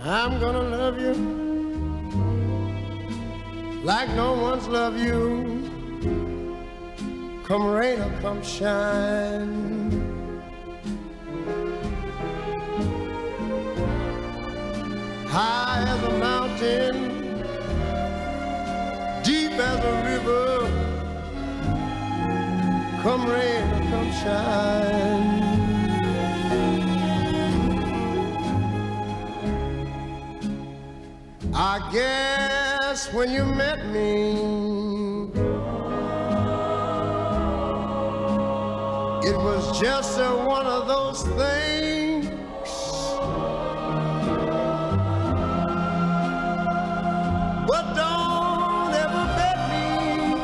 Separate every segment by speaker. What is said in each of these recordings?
Speaker 1: I'm gonna love you like no one's loved you. Come rain or come shine. High as a mountain, deep as a river. Come rain or come shine. I guess when you met me, it was just one of those things. But don't ever bet me,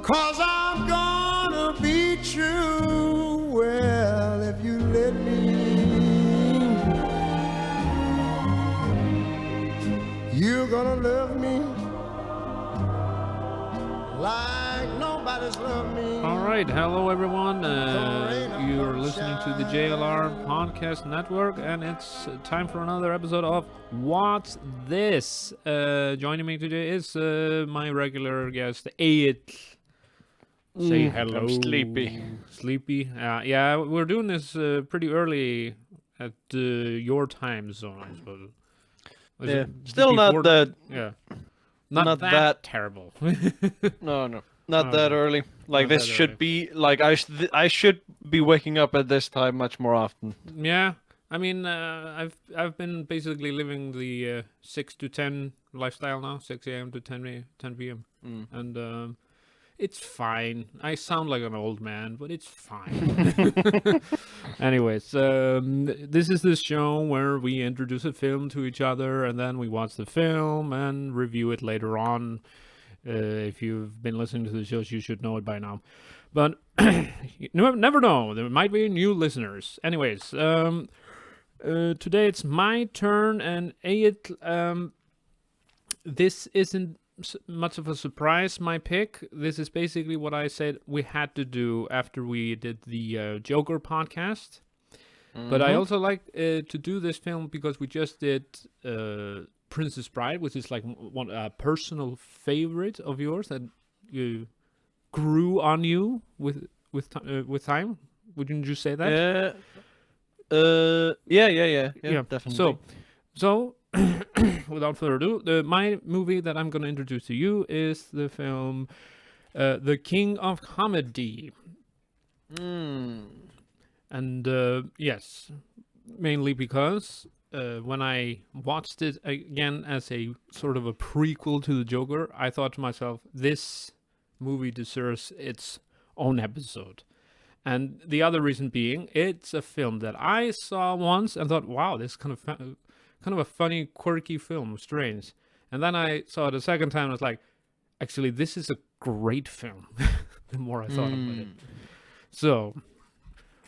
Speaker 1: 'cause I'm gonna be true. Well, if you let me, you're gonna love me like nobody's loved me.
Speaker 2: All right, hello everyone. You're listening to the JLR Podcast Network, and it's time for another episode of What's This? Joining me today is my regular guest, Egill. Say hello.
Speaker 3: I'm sleepy.
Speaker 2: Sleepy? Yeah, we're doing this pretty early at your time zone, I suppose. Was
Speaker 3: Yeah,
Speaker 2: it
Speaker 3: still not
Speaker 2: before
Speaker 3: that.
Speaker 2: Yeah.
Speaker 3: Not
Speaker 2: that
Speaker 3: that-
Speaker 2: terrible.
Speaker 3: No, not that early. Like
Speaker 2: Not
Speaker 3: this
Speaker 2: that
Speaker 3: should
Speaker 2: early.
Speaker 3: be like I should be waking up at this time much more often.
Speaker 2: Yeah, I mean, I've been basically living the 6 to 10 lifestyle now, 6 a.m. to 10 p.m. And it's fine. I sound like an old man, but it's fine. Anyways, this is the show where we introduce a film to each other, and then we watch the film and review it later on. If you've been listening to the shows, you should know it by now. But you never know. There might be new listeners. Anyways, today it's my turn, and Egill, this isn't much of a surprise, my pick. This is basically what I said we had to do after we did the Joker podcast. But I also like to do this film because we just did Princess Bride, which is like one personal favorite of yours that you grew on you with time. Wouldn't you say that?
Speaker 3: Yeah, definitely.
Speaker 2: So without further ado, my movie that I'm going to introduce to you is the film The King of Comedy. And yes, mainly because when I watched it again as a sort of a prequel to the Joker, I thought to myself, this movie deserves its own episode. And the other reason being, it's a film that I saw once and thought, wow, this is kind of a funny, quirky film, strange. And then I saw it a second time and I was like, actually, this is a great film. The more I thought about it. So,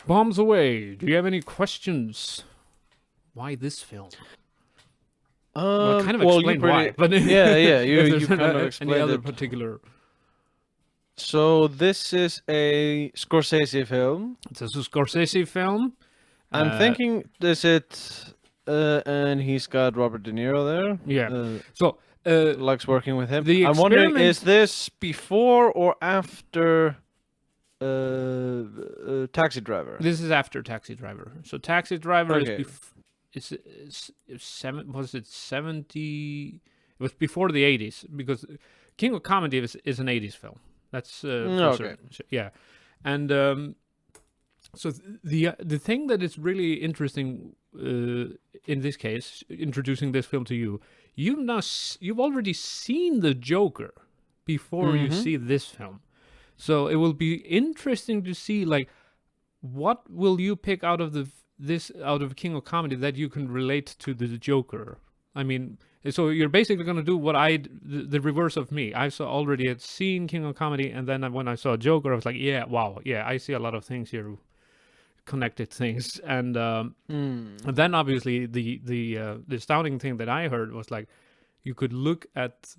Speaker 2: bombs away. Do you have any questions? Why this film? Well, I kind of explained why, but
Speaker 3: yeah, you
Speaker 2: if
Speaker 3: kind
Speaker 2: there's
Speaker 3: of
Speaker 2: any
Speaker 3: explained
Speaker 2: other
Speaker 3: it.
Speaker 2: particular.
Speaker 3: So this is a Scorsese film.
Speaker 2: It's a Scorsese film.
Speaker 3: I'm thinking, is it? And he's got Robert De Niro there.
Speaker 2: Yeah. So
Speaker 3: likes working with him.
Speaker 2: the
Speaker 3: I'm wondering,
Speaker 2: experiment-
Speaker 3: is this before or after Taxi Driver?
Speaker 2: this is after Taxi Driver. So Taxi Driver
Speaker 3: Okay.
Speaker 2: is was it 70? It was before the 80s because King of Comedy is an 80s film. That's for
Speaker 3: okay.
Speaker 2: certain. Yeah, and so the thing that is really interesting in this case, introducing this film to you, you've already seen the Joker before you see this film, so it will be interesting to see like what will you pick out of out of King of Comedy that you can relate to the Joker. I mean, so you're basically going to do what the reverse of me. I already had seen King of Comedy, and then when I saw Joker, I was like, yeah, wow, yeah, I see a lot of things here, connected things, and then obviously the astounding thing that I heard was like, you could look at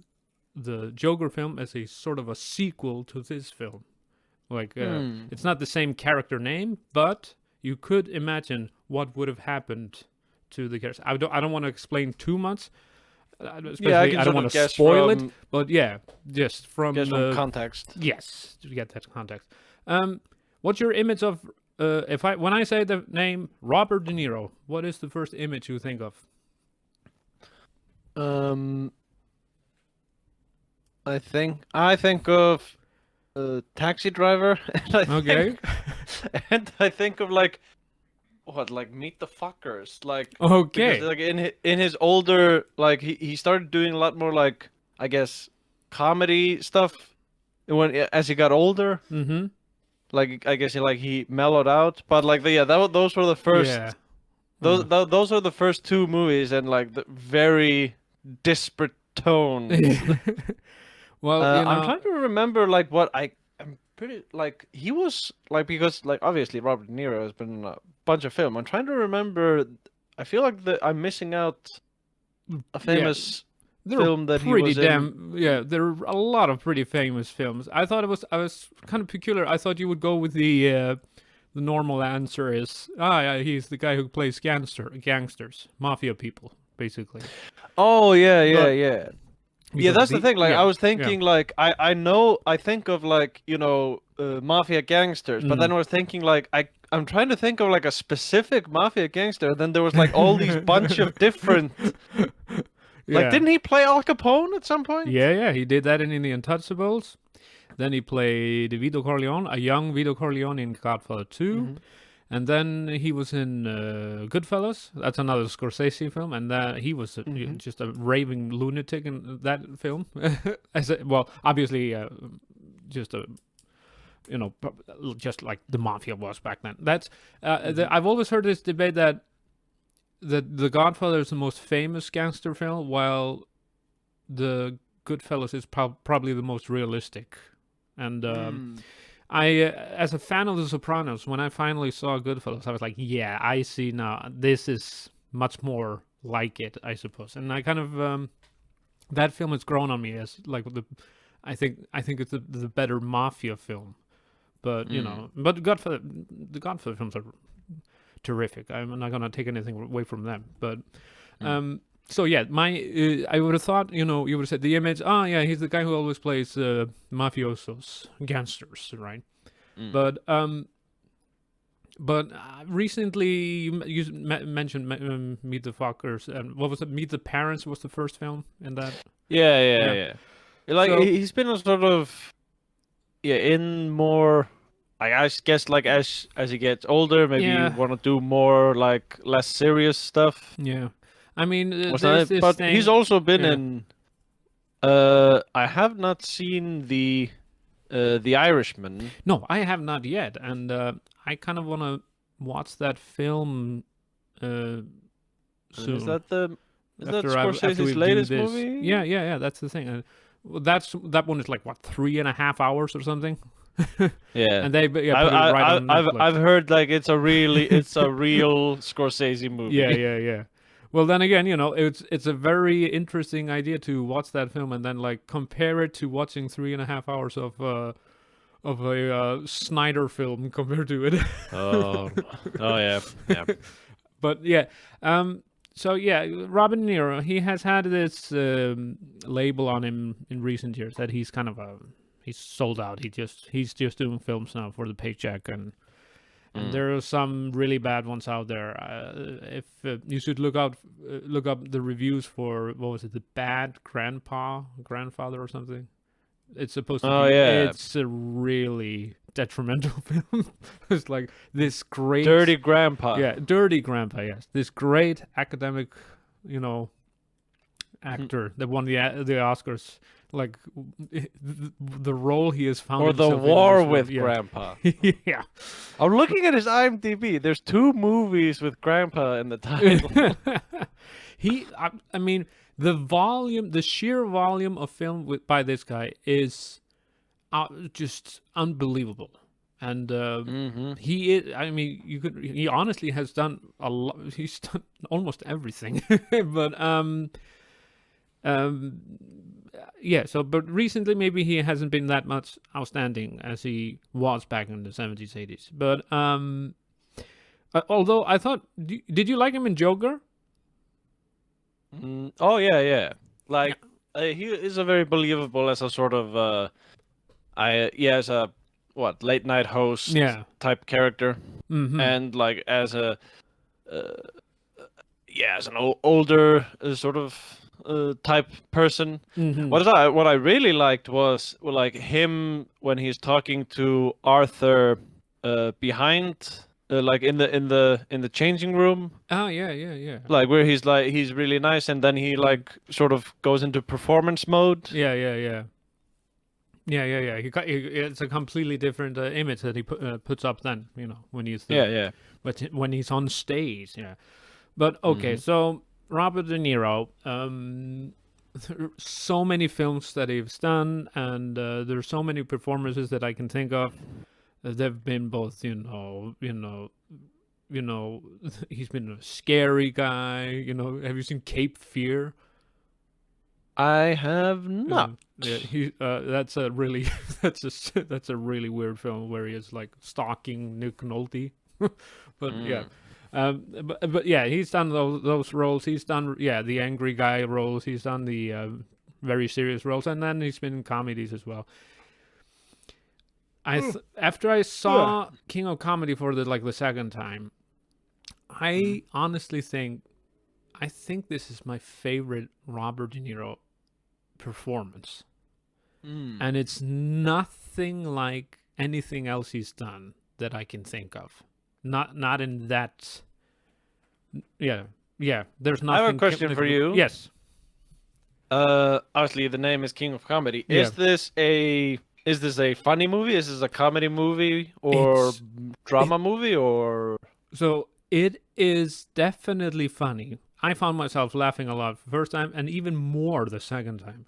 Speaker 2: the Joker film as a sort of a sequel to this film. Like, it's not the same character name, but you could imagine what would have happened to the characters. I don't want to explain too much. Especially,
Speaker 3: Yeah, I can
Speaker 2: don't
Speaker 3: sort
Speaker 2: want
Speaker 3: of
Speaker 2: to
Speaker 3: guess
Speaker 2: spoil it,
Speaker 3: from
Speaker 2: but yeah, just from
Speaker 3: guess from context.
Speaker 2: yes, to get that context. What's your image of when I say the name Robert De Niro? What is the first image you think of?
Speaker 3: I think of Taxi Driver, and
Speaker 2: Okay.
Speaker 3: and I think of like Meet the Fuckers, like
Speaker 2: Okay.
Speaker 3: because like in his older, like he started doing a lot more, like, I guess, comedy stuff when as he got older.
Speaker 2: Mm-hmm.
Speaker 3: Like, I guess he mellowed out, but like those were the first.
Speaker 2: Yeah.
Speaker 3: Those are the first two movies, and like the very disparate tones.
Speaker 2: Well,
Speaker 3: I'm trying to remember like what I'm pretty like he was like, because like obviously Robert De Niro has been in a bunch of film. I'm trying to remember. I feel like I'm missing out a famous
Speaker 2: there
Speaker 3: film that he was in.
Speaker 2: yeah, there are a lot of pretty famous films. I was kind of peculiar. I thought you would go with the normal answer is yeah, he's the guy who plays gangsters, mafia people, basically.
Speaker 3: Oh yeah,
Speaker 2: But-
Speaker 3: yeah. Yeah,
Speaker 2: because
Speaker 3: that's the thing. Like,
Speaker 2: yeah,
Speaker 3: I was thinking, like, I think of like, mafia gangsters, but then I was thinking like, I'm trying to think of like a specific mafia gangster. Then there was like all these bunch of different. Like,
Speaker 2: yeah.
Speaker 3: didn't he play Al Capone at some point?
Speaker 2: Yeah, he did that in The Untouchables. Then he played Vito Corleone, a young Vito Corleone in Godfather 2. And then he was in Goodfellas. That's another Scorsese film. And he was just a raving lunatic in that film. Well, obviously, just a, just like the mafia was back then. That's I've always heard this debate that The Godfather is the most famous gangster film, while the Goodfellas is probably the most realistic. And as a fan of The Sopranos, when I finally saw Goodfellas, I was like, yeah, I see now. This is much more like it, I suppose. And I kind of that film has grown on me as like I think it's the better mafia film. But but the Godfather films are terrific. I'm not gonna take anything away from them, but so yeah, I would have thought, you would have said the image. Oh yeah, he's the guy who always plays mafiosos, gangsters, right? But recently you mentioned Meet the Fuckers, and what was it? Meet the Parents was the first film in that.
Speaker 3: Yeah. Like,
Speaker 2: So-
Speaker 3: he's been a sort of in more. I guess like as he gets older, maybe
Speaker 2: Yeah.
Speaker 3: you want to do more like less serious stuff.
Speaker 2: Yeah, I mean,
Speaker 3: Was
Speaker 2: there's
Speaker 3: that it?
Speaker 2: this
Speaker 3: But
Speaker 2: thing.
Speaker 3: he's also been
Speaker 2: yeah.
Speaker 3: in. I have not seen the Irishman.
Speaker 2: No, I have not yet, and I kind of want to watch that film soon.
Speaker 3: Is that
Speaker 2: after
Speaker 3: Scorsese's
Speaker 2: we do
Speaker 3: latest
Speaker 2: this.
Speaker 3: movie?
Speaker 2: Yeah. That's the thing. Well, that one is like what 3.5 hours or something.
Speaker 3: Yeah.
Speaker 2: And they put it right on Netflix.
Speaker 3: I've heard like it's a real Scorsese movie.
Speaker 2: Yeah. Well, then again, it's a very interesting idea to watch that film and then like compare it to watching 3.5 hours of a Snyder film compared to it.
Speaker 3: Oh yeah.
Speaker 2: But yeah, so yeah, Robert De Niro, he has had this label on him in recent years that he's kind of he's sold out. He's just doing films now for the paycheck, and there are some really bad ones out there. If you should look up the reviews for, what was it, The Bad Grandfather or something. It's supposed to be.
Speaker 3: Yeah.
Speaker 2: It's a really detrimental film. It's like this great
Speaker 3: Dirty Grandpa.
Speaker 2: Yeah, Dirty Grandpa. Yes, this great academic, actor that won the Oscars. Like the role he has found.
Speaker 3: Or The
Speaker 2: himself in
Speaker 3: War
Speaker 2: this
Speaker 3: with
Speaker 2: film.
Speaker 3: Grandpa.
Speaker 2: Yeah.
Speaker 3: I'm looking at his IMDb. There's 2 movies with Grandpa in the title.
Speaker 2: I mean, the sheer volume of film by this guy is just unbelievable. And he is. I mean, he honestly has done a lot. He's done almost everything. But yeah. So, but recently maybe he hasn't been that much outstanding as he was back in the 70s, 80s. But although I thought, did you like him in Joker?
Speaker 3: Oh yeah. Like he is a very believable as a sort of as a late night host
Speaker 2: Yeah.
Speaker 3: type character,
Speaker 2: Mm-hmm.
Speaker 3: and like as a as an older sort of type person.
Speaker 2: Mm-hmm.
Speaker 3: What I really liked was like him when he's talking to Arthur behind like in the changing room,
Speaker 2: Oh yeah.
Speaker 3: like where he's really nice, and then he
Speaker 2: Mm.
Speaker 3: like sort of goes into performance mode.
Speaker 2: Yeah. It's a completely different image that he puts up then, when he's
Speaker 3: Yeah.
Speaker 2: but when he's on stage, yeah. But okay,
Speaker 3: Hmm.
Speaker 2: so Robert De Niro, so many films that he's done, and there's so many performances that I can think of. They've been both, he's been a scary guy. Have you seen Cape Fear?
Speaker 3: I have not.
Speaker 2: Yeah, that's a really that's a really weird film where he is like stalking Nick Nolte. But yeah,
Speaker 3: Mm.
Speaker 2: but yeah, he's done those roles. He's done the angry guy roles. He's done the very serious roles, and then he's been in comedies as well. After I saw King of Comedy for the second time, I honestly I think this is my favorite Robert De Niro performance.
Speaker 3: Mm.
Speaker 2: And it's nothing like anything else he's done that I can think of. Not in that. Yeah. There's nothing.
Speaker 3: I have a question for you.
Speaker 2: Yes.
Speaker 3: Obviously the name is King of Comedy.
Speaker 2: Yeah.
Speaker 3: Is this a funny movie? Is this a comedy movie or
Speaker 2: It's
Speaker 3: drama movie or?
Speaker 2: So it is definitely funny. I found myself laughing a lot the first time, and even more the second time.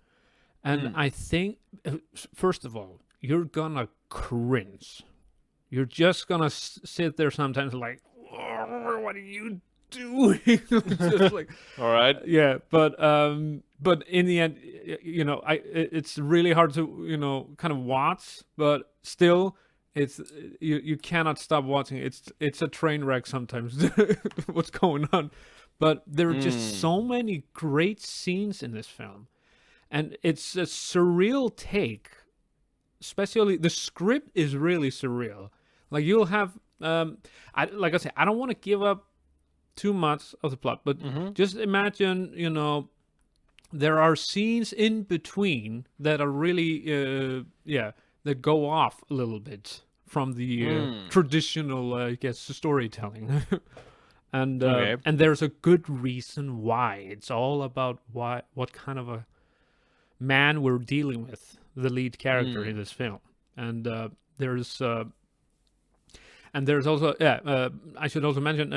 Speaker 2: And I think, first of all, you're gonna cringe. You're just gonna sit there sometimes like, "Oh, what are you doing?" Just like,
Speaker 3: All right.
Speaker 2: yeah. But in the end, it's really hard to kind of watch, but still, it's you cannot stop watching. It's a train wreck sometimes. What's going on? But there are just so many great scenes in this film. And it's a surreal take, especially the script is really surreal. Like you'll have, like I say, I don't want to give up too much of the plot, but just imagine, there are scenes in between that are really, that go off a little bit from the traditional, I guess, storytelling. And
Speaker 3: Okay.
Speaker 2: and there's a good reason why. It's all about what kind of a man we're dealing with, the lead character in this film. And there's also I should also mention,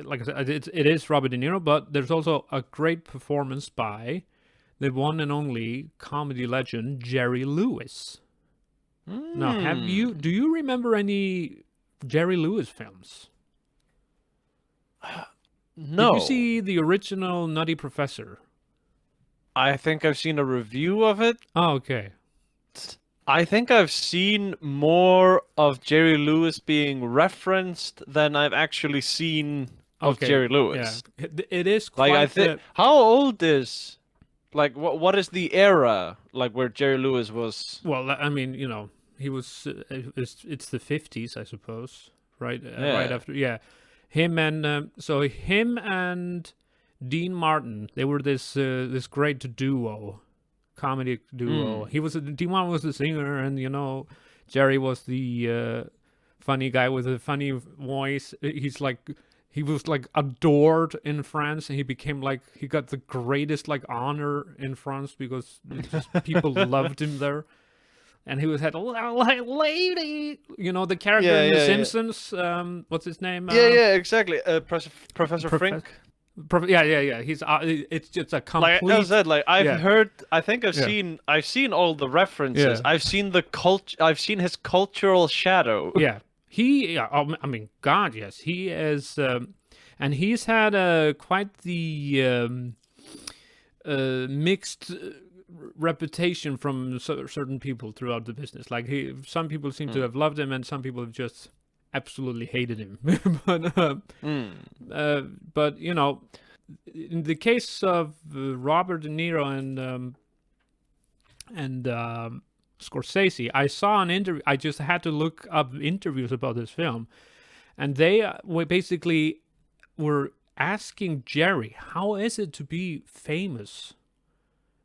Speaker 2: like I said, it is Robert De Niro, but there's also a great performance by the one and only comedy legend Jerry Lewis. Now, do you remember any Jerry Lewis films?
Speaker 3: No.
Speaker 2: Did you see the original Nutty Professor?
Speaker 3: I think I've seen a review of it.
Speaker 2: Oh, okay.
Speaker 3: I think I've seen more of Jerry Lewis being referenced than I've actually seen of
Speaker 2: Okay.
Speaker 3: Jerry Lewis.
Speaker 2: Yeah. It is quite.
Speaker 3: Like I think, how old is, like, what is the era like where Jerry Lewis was?
Speaker 2: Well, I mean, he was. It's the 50s, I suppose, right?
Speaker 3: Yeah.
Speaker 2: Right after, yeah. Him and Dean Martin. They were this great duo, comedy duo. Dean Martin was the singer, and Jerry was the funny guy with a funny voice. He was like adored in France, and he became like he got the greatest like honor in France because people loved him there. And he had like lady, the character in The Simpsons. What's his name?
Speaker 3: Yeah, exactly. Professor Frink.
Speaker 2: Yeah. He's it's just a complete.
Speaker 3: Like I said, like I've heard. I think I've
Speaker 2: Yeah.
Speaker 3: seen all the references.
Speaker 2: Yeah.
Speaker 3: I've seen I've seen his cultural shadow.
Speaker 2: Yeah, I mean, God, yes, he is, and he's had quite the mixed reputation from certain people throughout the business. Like some people seem to have loved him, and some people have just absolutely hated him. But in the case of Robert De Niro and Scorsese, I saw an interview. I just had to look up interviews about this film, and they were asking Jerry, "How is it to be famous?"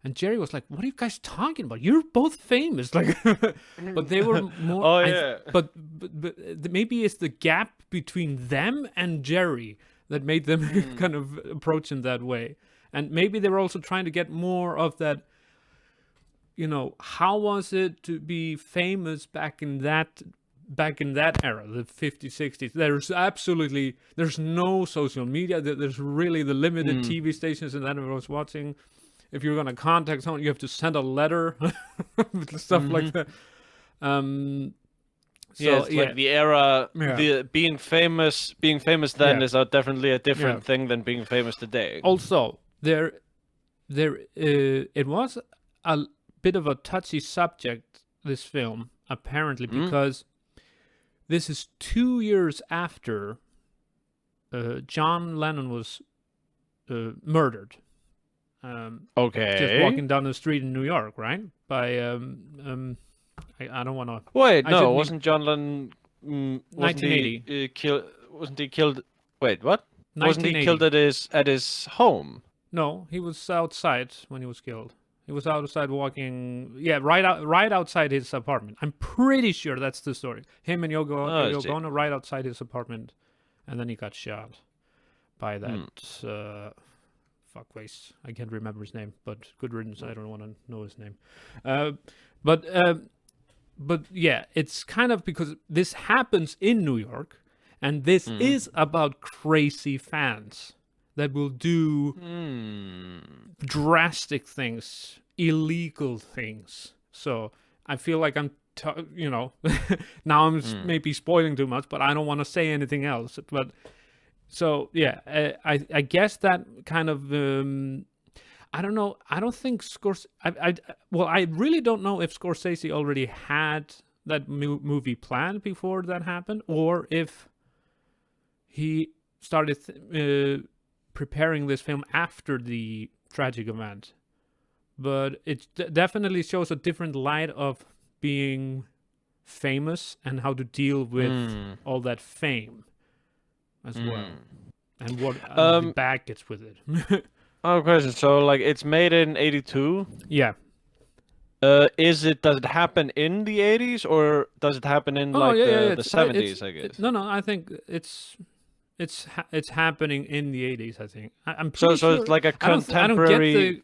Speaker 2: And Jerry was like, "What are you guys talking about? You're both famous." Like, but they were more.
Speaker 3: Oh, yeah.
Speaker 2: But maybe it's the gap between them and Jerry that made them kind of approach in that way. And maybe they were also trying to get more of that. How was it to be famous back in that era, the 50s, 60s? There's no social media. There's really the limited TV stations and that I was watching. If you're going to contact someone, you have to send a letter, stuff like that.
Speaker 3: Like the era, the being famous then is definitely a different thing than being famous today.
Speaker 2: Also, it was a bit of a touchy subject, this film, apparently, because this is 2 years after John Lennon was murdered. Just walking down the street in New York, right? By I don't want to.
Speaker 3: Wait, no, wasn't John Lennon?
Speaker 2: 1980.
Speaker 3: Wasn't he killed? Wait, what? Wasn't he killed at his home?
Speaker 2: No, he was outside when he was killed. He was outside walking. Yeah, right outside his apartment. I'm pretty sure that's the story. Him and Yoko Ono right outside his apartment, and then he got shot by that. Fuckface. I can't remember his name, but good riddance. I don't want to know his name. But yeah, it's kind of because this happens in New York, and this is about crazy fans that will do drastic things, illegal things. So I feel like I'm, now I'm maybe spoiling too much, but I don't want to say anything else. But so yeah, I guess that kind of I don't know. I don't think Scorsese. I really don't know if Scorsese already had that movie planned before that happened, or if he started preparing this film after the tragic event. But it definitely shows a different light of being famous and how to deal with all that fame as well, and what the back gets with it.
Speaker 3: Oh, question. So, like, it's made in '82.
Speaker 2: Yeah.
Speaker 3: Does it happen in the '80s or does it happen in the '70s? I guess.
Speaker 2: No, I think it's happening in the '80s. I think. I'm pretty sure.
Speaker 3: It's like a contemporary.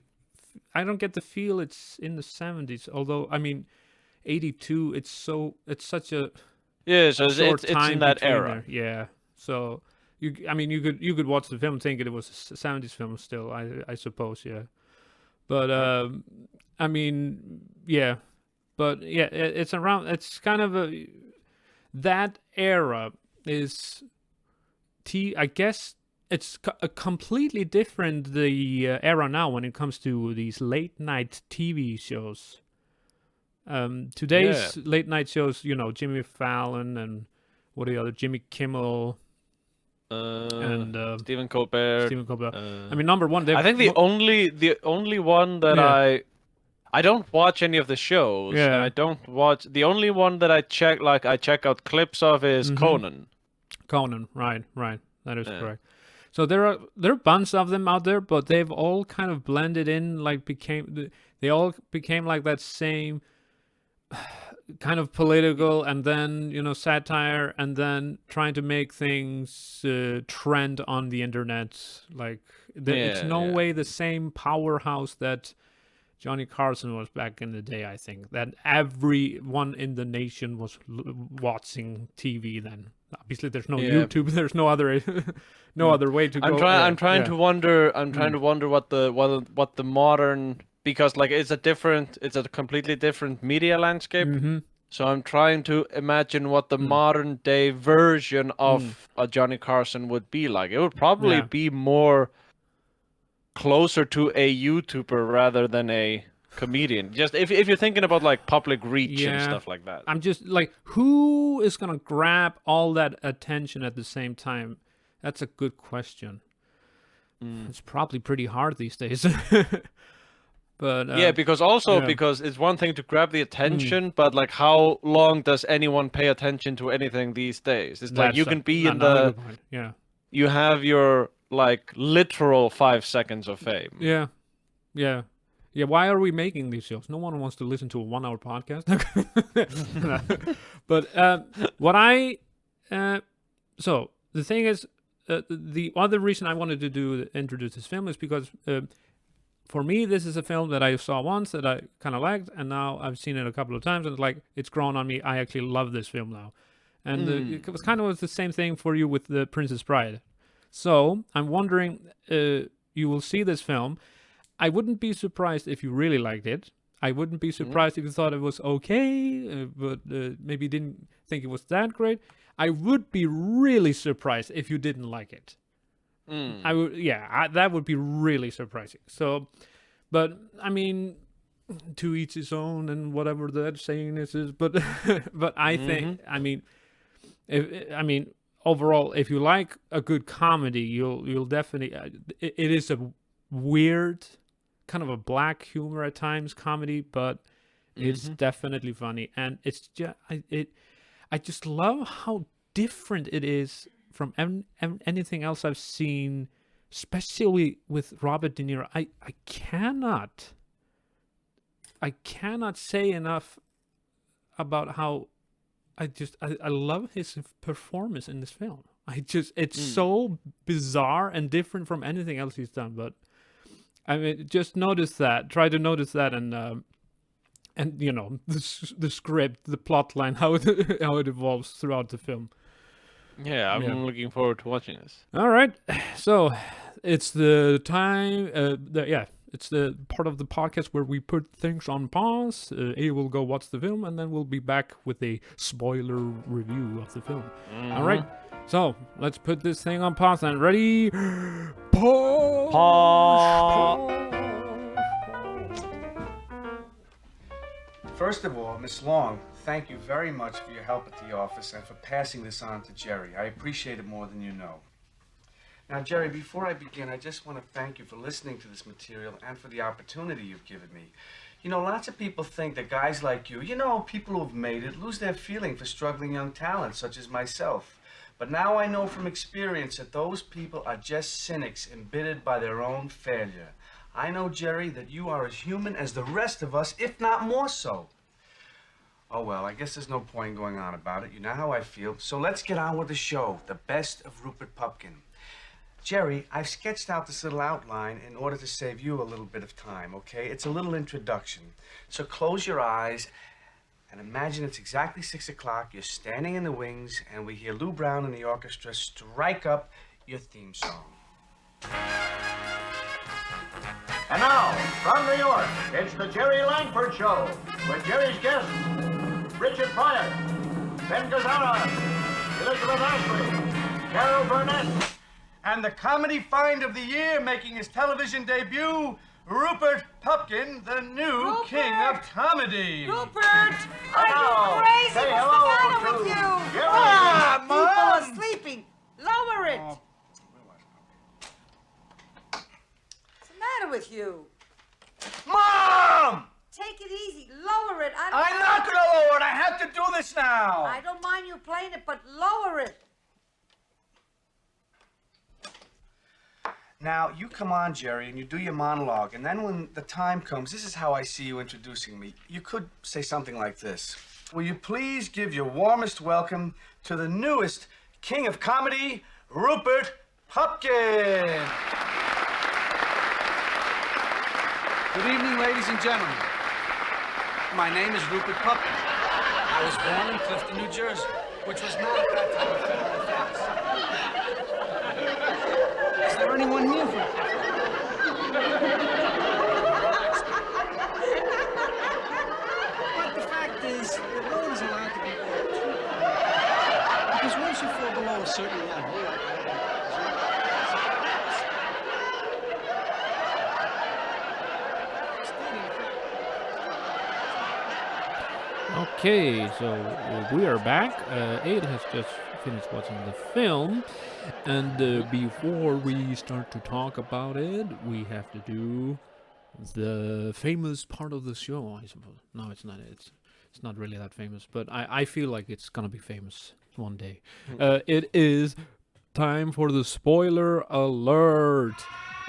Speaker 2: I don't get the feel it's in the '70s. Although I mean, '82. It's such a
Speaker 3: so it's in that era.
Speaker 2: There. Yeah. So you could watch the film thinking it was a '70s film still. I suppose. Yeah. But I mean, yeah. But yeah, it's around. It's kind of that era is. I guess it's a completely different era now when it comes to these late night TV shows. Today's late night shows, Jimmy Fallon and what are the other, Jimmy Kimmel and
Speaker 3: Stephen Colbert.
Speaker 2: I mean, number one.
Speaker 3: I think the only one that I don't watch any of the shows.
Speaker 2: Yeah.
Speaker 3: I don't watch. The only one that I check out clips of is Conan.
Speaker 2: Conan, right. That is correct. So there are a bunch of them out there, but they've all kind of blended in, they all became like that same kind of political, and then satire, and then trying to make things trend on the internet. It's no way the same powerhouse that Johnny Carson was back in the day. I think that everyone in the nation was watching TV then. Obviously, there's no YouTube. There's no other other way to go.
Speaker 3: I'm trying to wonder. I'm trying to wonder what the modern, because it's a completely different media landscape. So I'm trying to imagine what the modern day version of a Johnny Carson would be like. It would probably be more closer to a YouTuber rather than a comedian. Just if you're thinking about public reach and stuff like that.
Speaker 2: I'm just who is gonna grab all that attention at the same time? That's a good question. It's probably pretty hard these days. But
Speaker 3: Yeah, because it's one thing to grab the attention, but like how long does anyone pay attention to anything these days? It's like you can be in
Speaker 2: another
Speaker 3: the
Speaker 2: good point. Yeah.
Speaker 3: you have your like literal 5 seconds of fame.
Speaker 2: Yeah. Yeah. Yeah, why are we making these shows? No one wants to listen to a 1-hour podcast. But what I so the thing is, the other reason I wanted to introduce this film is because for me, this is a film that I saw once that I kind of liked, and now I've seen it a couple of times, and it's grown on me. I actually love this film now, and it was kind of the same thing for you with The Princess Bride. So I'm wondering, you will see this film. I wouldn't be surprised if you really liked it. I wouldn't be surprised if you thought it was okay, but maybe didn't think it was that great. I would be really surprised if you didn't like it. I would, that would be really surprising. So, but I mean, to each his own, and whatever that saying is. But, but I think, I mean, overall, if you like a good comedy, you'll definitely. It is a weird, kind of a black humor at times comedy, but it's definitely funny, and it's just I just love how different it is from anything else I've seen, especially with Robert De Niro. I cannot say enough about how I love his performance in this film. It's so bizarre and different from anything else he's done. But I mean, just notice that. Try to notice that, and you know, the script, the plot line, how it evolves throughout the film.
Speaker 3: Yeah, I'm looking forward to watching this.
Speaker 2: All right, so it's the time. It's the part of the podcast where we put things on pause. A will go watch the film, and then we'll be back with a spoiler review of the film. All right, so let's put this thing on pause and ready. Pause.
Speaker 4: First of all, Miss Long, thank you very much for your help at the office and for passing this on to Jerry. I appreciate it more than you know. Now, Jerry, before I begin, I just want to thank you for listening to this material and for the opportunity you've given me. You know, lots of people think that guys like you, people who've made it, lose their feeling for struggling young talents such as myself. But now I know from experience that those people are just cynics embittered by their own failure. I know, Jerry, that you are as human as the rest of us, if not more so. Oh, well, I guess there's no point going on about it. You know how I feel. So let's get on with the show, The Best of Rupert Pupkin. Jerry, I've sketched out this little outline in order to save you a little bit of time, okay? It's a little introduction. So close your eyes and imagine it's exactly 6 o'clock. You're standing in the wings, and we hear Lou Brown and the orchestra strike up your theme song.
Speaker 5: And now, from New York, it's the Jerry Langford Show with Jerry's guests, Richard Pryor, Ben Gazzara, Elizabeth Ashley, Carol Burnett,
Speaker 4: And the comedy find of the year, making his television debut, Rupert Pupkin, the new king of comedy.
Speaker 6: Rupert! Are you
Speaker 5: Hello.
Speaker 6: crazy?
Speaker 5: Say
Speaker 6: What's
Speaker 5: hello
Speaker 6: the matter
Speaker 5: to
Speaker 6: with you?
Speaker 5: Jerry.
Speaker 4: Ah,
Speaker 6: People
Speaker 4: Mom!
Speaker 6: are sleeping. Lower it. What's the matter with you?
Speaker 4: Mom!
Speaker 6: Take it easy. Lower it.
Speaker 4: I'm not gonna lower it. I have to do this now.
Speaker 6: I don't mind you playing it, but lower it.
Speaker 4: Now, you come on, Jerry, and you do your monologue, and then when the time comes, this is how I see you introducing me. You could say something like this. Will you please give your warmest welcome to the newest king of comedy, Rupert Pupkin.
Speaker 7: Good evening, ladies and gentlemen. My name is Rupert Pupkin. I was born in Clifton, New Jersey, which was not at that time a federal offense. Is there anyone here from But the fact is, the road is allowed to be walked too. Because once you fall below a certain level,
Speaker 2: Okay, so we are back. Egill has just finished watching the film. And before we start to talk about it, we have to do the famous part of the show, I suppose. No, it's not. It's not really that famous, but I feel like it's gonna be famous one day. It is time for the spoiler alert.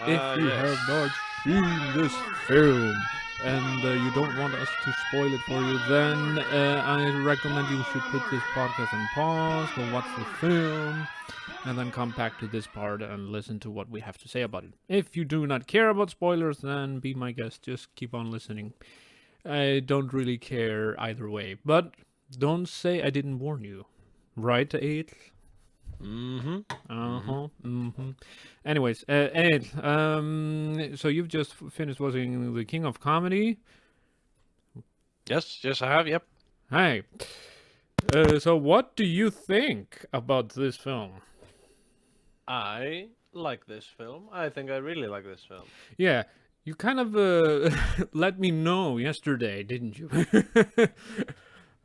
Speaker 2: If you have not seen this film and you don't want us to spoil it for you, then I recommend you should put this podcast on pause, go watch the film, and then come back to this part and listen to what we have to say about it. If you do not care about spoilers, then be my guest. Just keep on listening. I don't really care either way, but don't say I didn't warn you. Right, Egill? Anyways, Ed, so you've just finished watching The King of Comedy.
Speaker 3: Yes, I have. Yep.
Speaker 2: Hi. So what do you think about this film?
Speaker 3: I like this film. I think I really like this film.
Speaker 2: Yeah, you kind of let me know yesterday, didn't you?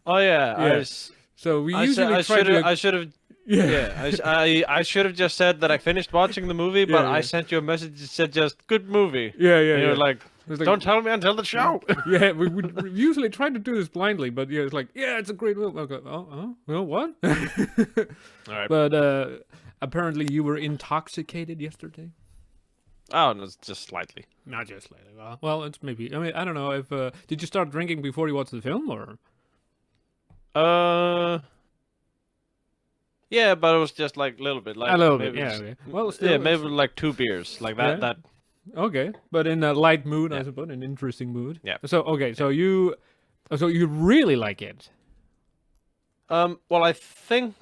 Speaker 3: Oh yeah.
Speaker 2: Yeah. So we usually try to.
Speaker 3: I should have. Yeah. I should have just said that I finished watching the movie, but I sent you a message that said just good movie.
Speaker 2: Yeah.
Speaker 3: And you're like, don't tell me until the show.
Speaker 2: Yeah, we would usually try to do this blindly, but yeah, it's like, yeah, it's a great film. Okay, well, what?
Speaker 3: All right.
Speaker 2: But apparently you were intoxicated yesterday.
Speaker 3: Oh, no, it's just slightly.
Speaker 2: Not just slightly. Well, it's maybe. I mean, I don't know if. Did you start drinking before you watched the film, or?
Speaker 3: Yeah, but it was just like a little bit. Like
Speaker 2: A little bit,
Speaker 3: maybe
Speaker 2: yeah.
Speaker 3: just-
Speaker 2: Okay. Well, still,
Speaker 3: Yeah, maybe like 2 beers, like that.
Speaker 2: Yeah?
Speaker 3: That.
Speaker 2: Okay, but in a light mood, I
Speaker 3: Yeah.
Speaker 2: suppose, an interesting mood.
Speaker 3: Yeah.
Speaker 2: So okay, so you really like it.
Speaker 3: Well, I think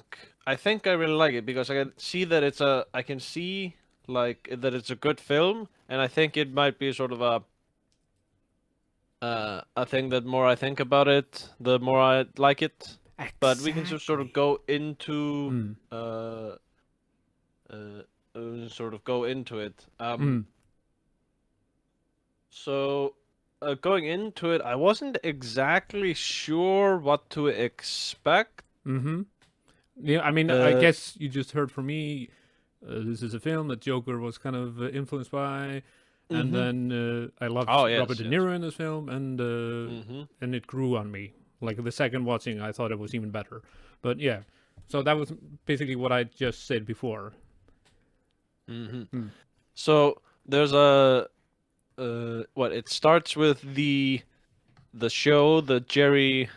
Speaker 3: I really like it because I can see that I can see like that it's a good film, and I think it might be sort of a thing that more I think about it, the more I like it. But we can just sort of go into sort of go into it. So going into it, I wasn't exactly sure what to expect.
Speaker 2: Mm-hmm. Yeah, I mean, I guess you just heard from me. This is a film that Joker was kind of influenced by, and then I loved Robert De Niro in this film, and it grew on me. Like the second watching, I thought it was even better. But yeah, so that was basically what I just said before.
Speaker 3: So there's it starts with the show, the Jerry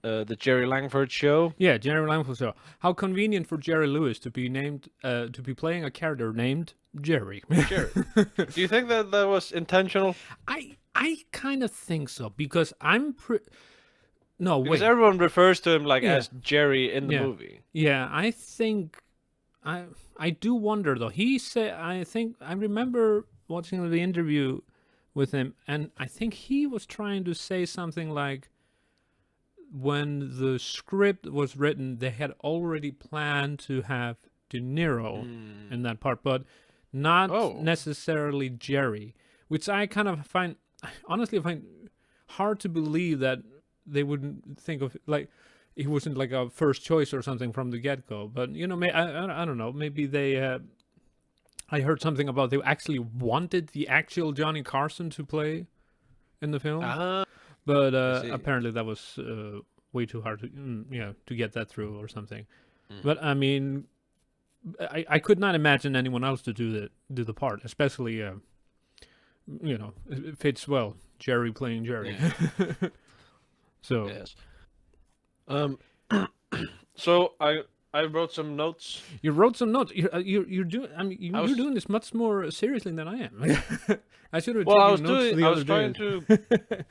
Speaker 3: Langford show.
Speaker 2: Yeah, Jerry Langford show. How convenient for Jerry Lewis to be named to be playing a character named Jerry.
Speaker 3: Jerry. Do you think that was intentional?
Speaker 2: I kind of think so because
Speaker 3: Because everyone refers to him like as Jerry in the movie.
Speaker 2: Yeah, I think I do wonder though. He said I remember watching the interview with him, and I think he was trying to say something like when the script was written, they had already planned to have De Niro in that part, but not necessarily Jerry, which I kind of find hard to believe that they wouldn't think of like he wasn't like a first choice or something from the get-go. But you know, I don't know, maybe they I heard something about they actually wanted the actual Johnny Carson to play in the film, but apparently that was way too hard to get that through or something. But I mean, I could not imagine anyone else to do the part, especially it fits well, Jerry playing Jerry.
Speaker 3: Yeah.
Speaker 2: So
Speaker 3: yes. So I wrote some notes.
Speaker 2: You wrote some notes. You're doing. I mean, you're doing this much more seriously than I am. I should have.
Speaker 3: Well, I was
Speaker 2: notes
Speaker 3: doing. I was trying to.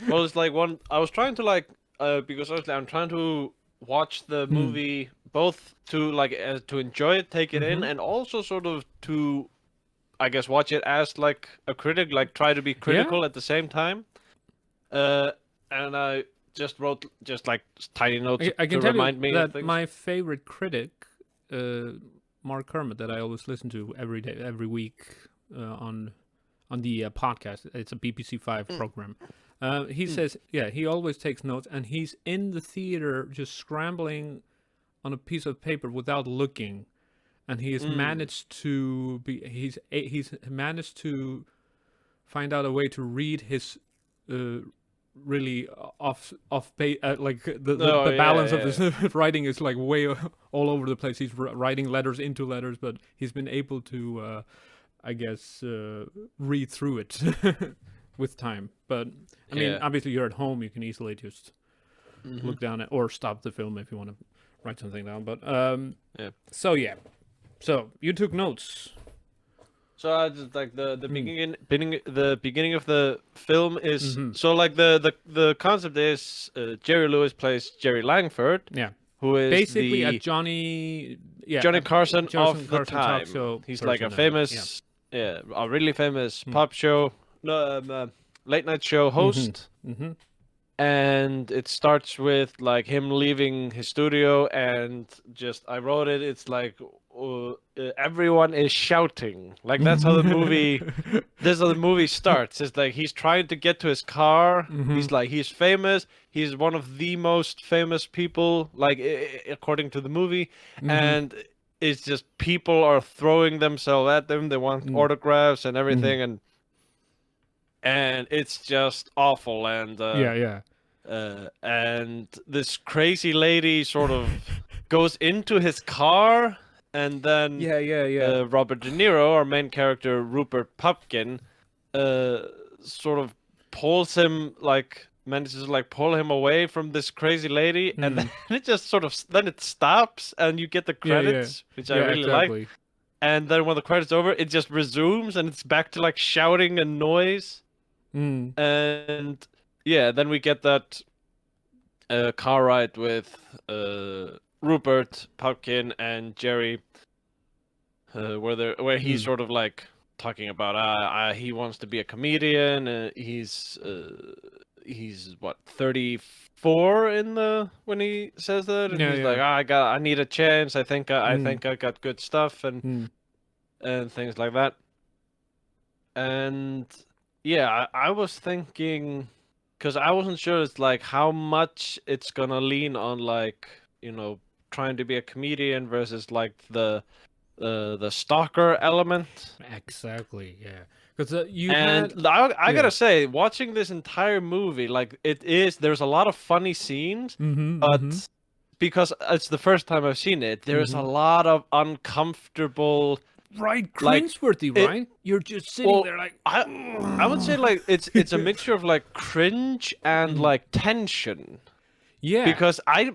Speaker 3: Well, it's like one. I was trying to like because obviously I'm trying to watch the movie both to like to enjoy it, take it in, and also sort of to, I guess, watch it as like a critic, like try to be critical at the same time. And I just wrote like tiny notes
Speaker 2: I can
Speaker 3: to
Speaker 2: tell
Speaker 3: remind
Speaker 2: you
Speaker 3: me
Speaker 2: that
Speaker 3: of things.
Speaker 2: my favorite critic, Mark Kermit, that I always listen to every day, every week on the podcast. It's a BBC 5 program. He says, he always takes notes, and he's in the theater just scrambling on a piece of paper without looking, and he has managed to he's managed to find out a way to read his really like the balance of his writing is like way all over the place. He's writing letters into letters, but he's been able to I guess read through it with time. But I mean, obviously you're at home, you can easily just look down at or stop the film if you want to write something down. But so you took notes.
Speaker 3: So I just like the beginning of the film is so like the concept is Jerry Lewis plays Jerry Langford, who is
Speaker 2: basically a
Speaker 3: Johnny
Speaker 2: Johnny
Speaker 3: Carson of
Speaker 2: Carson
Speaker 3: the time.
Speaker 2: talk show
Speaker 3: He's like a
Speaker 2: person,
Speaker 3: famous, a really famous pop show, late night show host. And it starts with like him leaving his studio, and just I wrote it. It's like everyone is shouting. Like that's how the movie. This is how the movie starts. It's like he's trying to get to his car. He's famous. He's one of the most famous people, like according to the movie, and it's just people are throwing themselves at them. They want autographs and everything, and it's just awful. And and this crazy lady sort of goes into his car, and then Robert De Niro, our main character, Rupert Pupkin, sort of pulls him, like manages to like pull him away from this crazy lady, and then it just sort of then it stops, and you get the credits, which I really like. And then when the credits over, it just resumes, and it's back to like shouting and noise, and then we get that car ride with Rupert Pupkin and Jerry, where he's sort of like talking about he wants to be a comedian. He's what 34 when he says that, and he's like, I need a chance. I think I got good stuff and things like that. And I was thinking, because I wasn't sure it's like how much it's gonna lean on like, you know, trying to be a comedian versus like the stalker element.
Speaker 2: Exactly, yeah. Because
Speaker 3: I gotta say, watching this entire movie, like there's a lot of funny scenes, but because it's the first time I've seen it, there's a lot of uncomfortable.
Speaker 2: Right, cringeworthy, right? You're just sitting there like.
Speaker 3: I would say like it's a mixture of like cringe and like tension.
Speaker 2: Yeah.
Speaker 3: Because I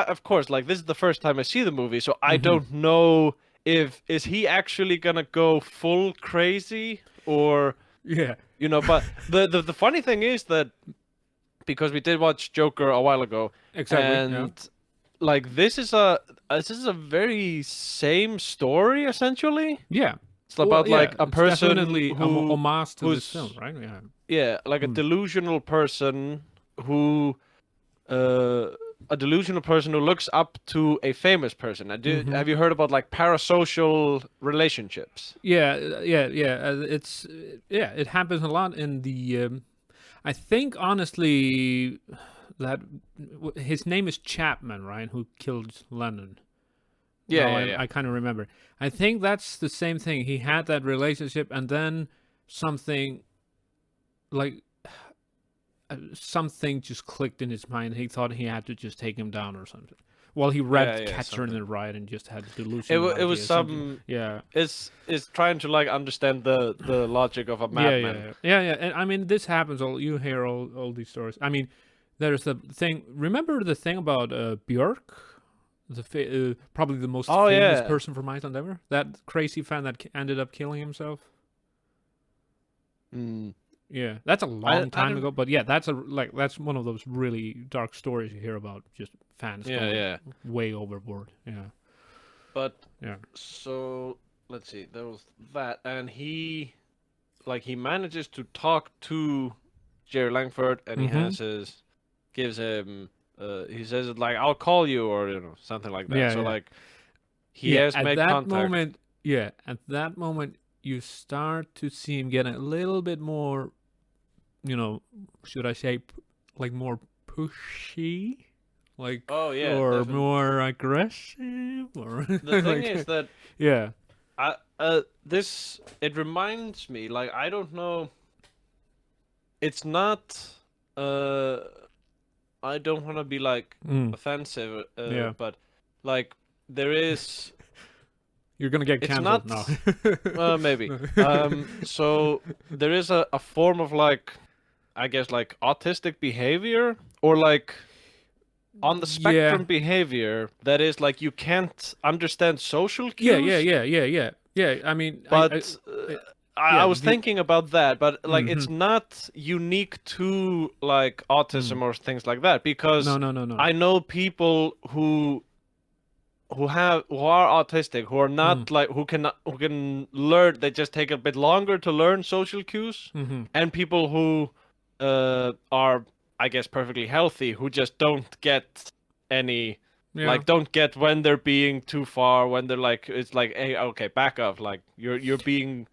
Speaker 3: of course, like this is the first time I see the movie, so I don't know is he actually gonna go full crazy or you know. But the funny thing is that because we did watch Joker a while ago, and like this is a very same story essentially.
Speaker 2: Yeah.
Speaker 3: It's about like a person
Speaker 2: definitely
Speaker 3: who
Speaker 2: homage to this film, right? Yeah.
Speaker 3: Yeah, like a delusional person who looks up to a famous person. Have you heard about like parasocial relationships?
Speaker 2: It happens a lot in the. I think honestly that his name is Chapman, right? Who killed Lennon? I kind of remember. I think that's the same thing. He had that relationship, and then something just clicked in his mind. He thought he had to just take him down or something. Well, he read Catcher in the Rye and just had delusion.
Speaker 3: It was some. It's trying to like understand the logic of a madman.
Speaker 2: Yeah. And I mean, this happens. You hear all these stories. I mean, there's the thing. Remember the thing about Björk, probably the most famous person from Iceland ever. That crazy fan that ended up killing himself. Yeah, that's a long time ago. But yeah, that's one of those really dark stories you hear about. Just fans going way overboard. Yeah.
Speaker 3: But so let's see. There was that, and he manages to talk to Jerry Langford, and he says it like, I'll call you, or you know, something like that. Like he has made contact.
Speaker 2: At that moment you start to see him getting a little bit more, you know, should I say like more pushy? like,
Speaker 3: Oh, yeah,
Speaker 2: or
Speaker 3: definitely.
Speaker 2: more aggressive, or
Speaker 3: The thing
Speaker 2: like,
Speaker 3: is that
Speaker 2: yeah,
Speaker 3: this it reminds me, like, I don't know. It's not. I don't want to be like
Speaker 2: mm,
Speaker 3: offensive,
Speaker 2: yeah,
Speaker 3: but like there is.
Speaker 2: you're gonna get
Speaker 3: It's
Speaker 2: canceled
Speaker 3: not.
Speaker 2: now.
Speaker 3: Maybe. So there is a form of like, I guess like autistic behavior or like on the
Speaker 2: Yeah,
Speaker 3: spectrum behavior that is like you can't understand social
Speaker 2: yeah,
Speaker 3: cues.
Speaker 2: yeah. I mean,
Speaker 3: But I
Speaker 2: yeah,
Speaker 3: was thinking about that, but like
Speaker 2: mhm.
Speaker 3: it's not unique to like autism or things like that
Speaker 2: No,
Speaker 3: because
Speaker 2: no, no, no.
Speaker 3: I know people who are autistic who are
Speaker 2: Mm,
Speaker 3: not like who can learn. They just take a bit longer to learn social cues,
Speaker 2: mm-hmm.
Speaker 3: and people who are, I guess, perfectly healthy who just don't get any.
Speaker 2: Yeah,
Speaker 3: Like don't get when they're being too far, when they're like it's like, hey, okay, back off, like you're being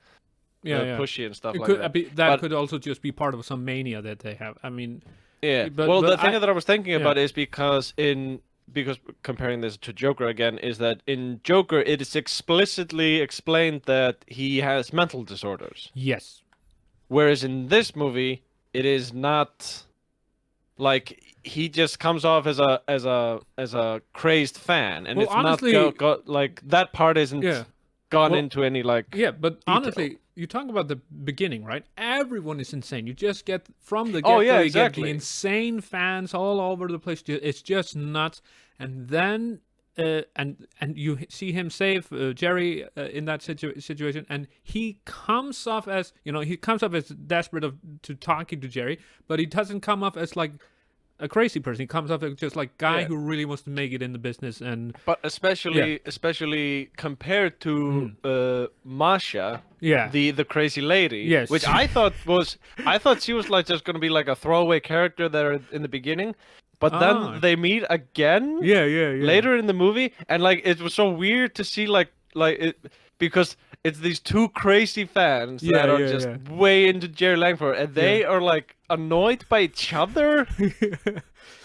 Speaker 2: yeah.
Speaker 3: pushy and stuff
Speaker 2: It
Speaker 3: like
Speaker 2: could
Speaker 3: that.
Speaker 2: that
Speaker 3: But
Speaker 2: could also just be part of some mania that they have. I mean,
Speaker 3: yeah,
Speaker 2: but
Speaker 3: well, the thing
Speaker 2: I
Speaker 3: that I was thinking
Speaker 2: yeah
Speaker 3: about is because comparing this to Joker again is that in Joker it is explicitly explained that he has mental disorders,
Speaker 2: yes
Speaker 3: whereas in this movie it is not. Like he just comes off as a crazed fan, and
Speaker 2: well
Speaker 3: it's not
Speaker 2: honestly
Speaker 3: like that part
Speaker 2: yeah
Speaker 3: isn't gone
Speaker 2: well
Speaker 3: into any like
Speaker 2: yeah but
Speaker 3: detail.
Speaker 2: honestly you talk about the beginning, right? Everyone is insane. You just get from the
Speaker 3: Oh
Speaker 2: get-go
Speaker 3: yeah,
Speaker 2: you get the
Speaker 3: exactly.
Speaker 2: insane fans all over the place. It's just nuts. And then and you see him save Jerry in that situation, and he comes off as, you know, he comes off as desperate to talking to Jerry, but he doesn't come off as like a crazy person. He comes off as just like guy
Speaker 3: Yeah.
Speaker 2: who really wants to make it in the business. And
Speaker 3: But especially compared to Masha,
Speaker 2: yeah,
Speaker 3: the crazy lady,
Speaker 2: yes,
Speaker 3: which I thought she was like just gonna be like a throwaway character there in the beginning, but
Speaker 2: Ah.
Speaker 3: then they meet again
Speaker 2: yeah
Speaker 3: later in the movie, and like it was so weird to see like it because it's these two crazy fans
Speaker 2: Yeah,
Speaker 3: that are
Speaker 2: yeah,
Speaker 3: just
Speaker 2: yeah.
Speaker 3: way into Jerry Langford, and they are like annoyed by each other.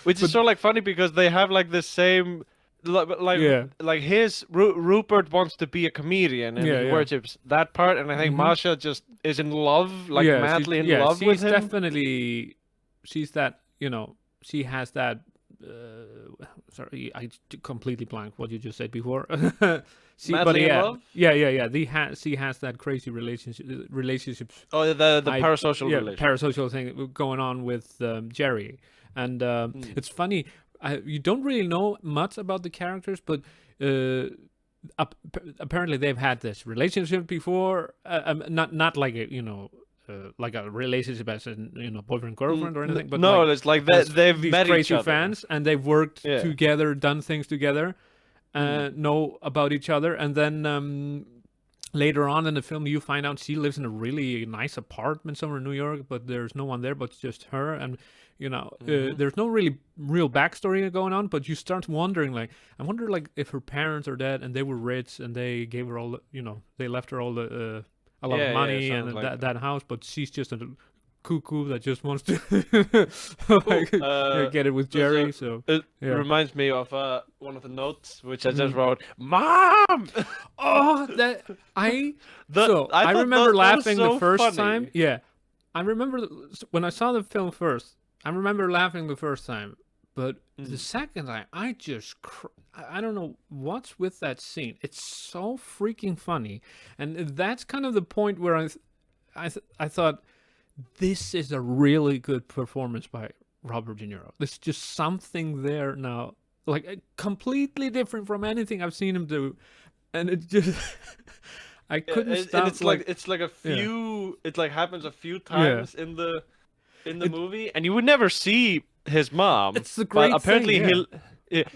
Speaker 3: Which is so like funny because they have like the same like
Speaker 2: Yeah.
Speaker 3: like his Rupert wants to be a comedian and
Speaker 2: Yeah,
Speaker 3: he
Speaker 2: yeah.
Speaker 3: worships that part, and I think Masha just is in love, like
Speaker 2: yeah,
Speaker 3: madly in
Speaker 2: yeah,
Speaker 3: love with
Speaker 2: she's
Speaker 3: him.
Speaker 2: definitely she's that, you know, she has that sorry, completely blank what you just said before.
Speaker 3: Madly in love?
Speaker 2: Yeah. She has that crazy relationships.
Speaker 3: Oh, the
Speaker 2: I-
Speaker 3: parasocial
Speaker 2: yeah,
Speaker 3: relation.
Speaker 2: parasocial thing going on with Jerry, and it's funny. You don't really know much about the characters, but apparently they've had this relationship before. Not like a, you know. Like a relationship as in, you know, boyfriend girlfriend or anything, but
Speaker 3: no,
Speaker 2: like,
Speaker 3: it's like
Speaker 2: as
Speaker 3: they've
Speaker 2: these
Speaker 3: met
Speaker 2: crazy
Speaker 3: each other.
Speaker 2: fans, and they've worked
Speaker 3: Yeah.
Speaker 2: together, done things together, know about each other, and then later on in the film you find out she lives in a really nice apartment somewhere in New York, but there's no one there but just her, and you know, there's no really real backstory going on, but you start wondering, like, I wonder like if her parents are dead and they were rich and they gave her all the, you know, they left her all the a lot
Speaker 3: Yeah,
Speaker 2: of
Speaker 3: yeah,
Speaker 2: money
Speaker 3: sounds
Speaker 2: and
Speaker 3: like
Speaker 2: that house, but she's just a cuckoo that just wants to like, get it with
Speaker 3: there's
Speaker 2: Jerry.
Speaker 3: a-
Speaker 2: So
Speaker 3: It
Speaker 2: yeah.
Speaker 3: reminds me of one of the notes which I just wrote. Mom.
Speaker 2: Oh, that I
Speaker 3: The-
Speaker 2: so
Speaker 3: I
Speaker 2: I
Speaker 3: thought
Speaker 2: remember
Speaker 3: that was
Speaker 2: laughing
Speaker 3: so
Speaker 2: the first
Speaker 3: funny.
Speaker 2: time. Yeah, I remember when I saw the film first. I remember laughing the first time, but the second time, I just I don't know what's with that scene. It's so freaking funny, and that's kind of the point where I thought this is a really good performance by Robert De Niro. There's just something there now, like completely different from anything I've seen him do, and it just I couldn't
Speaker 3: and
Speaker 2: stop.
Speaker 3: it's like it's like a few. It like happens a few times in the movie, and you would never see his mom.
Speaker 2: It's the great
Speaker 3: but apparently
Speaker 2: thing,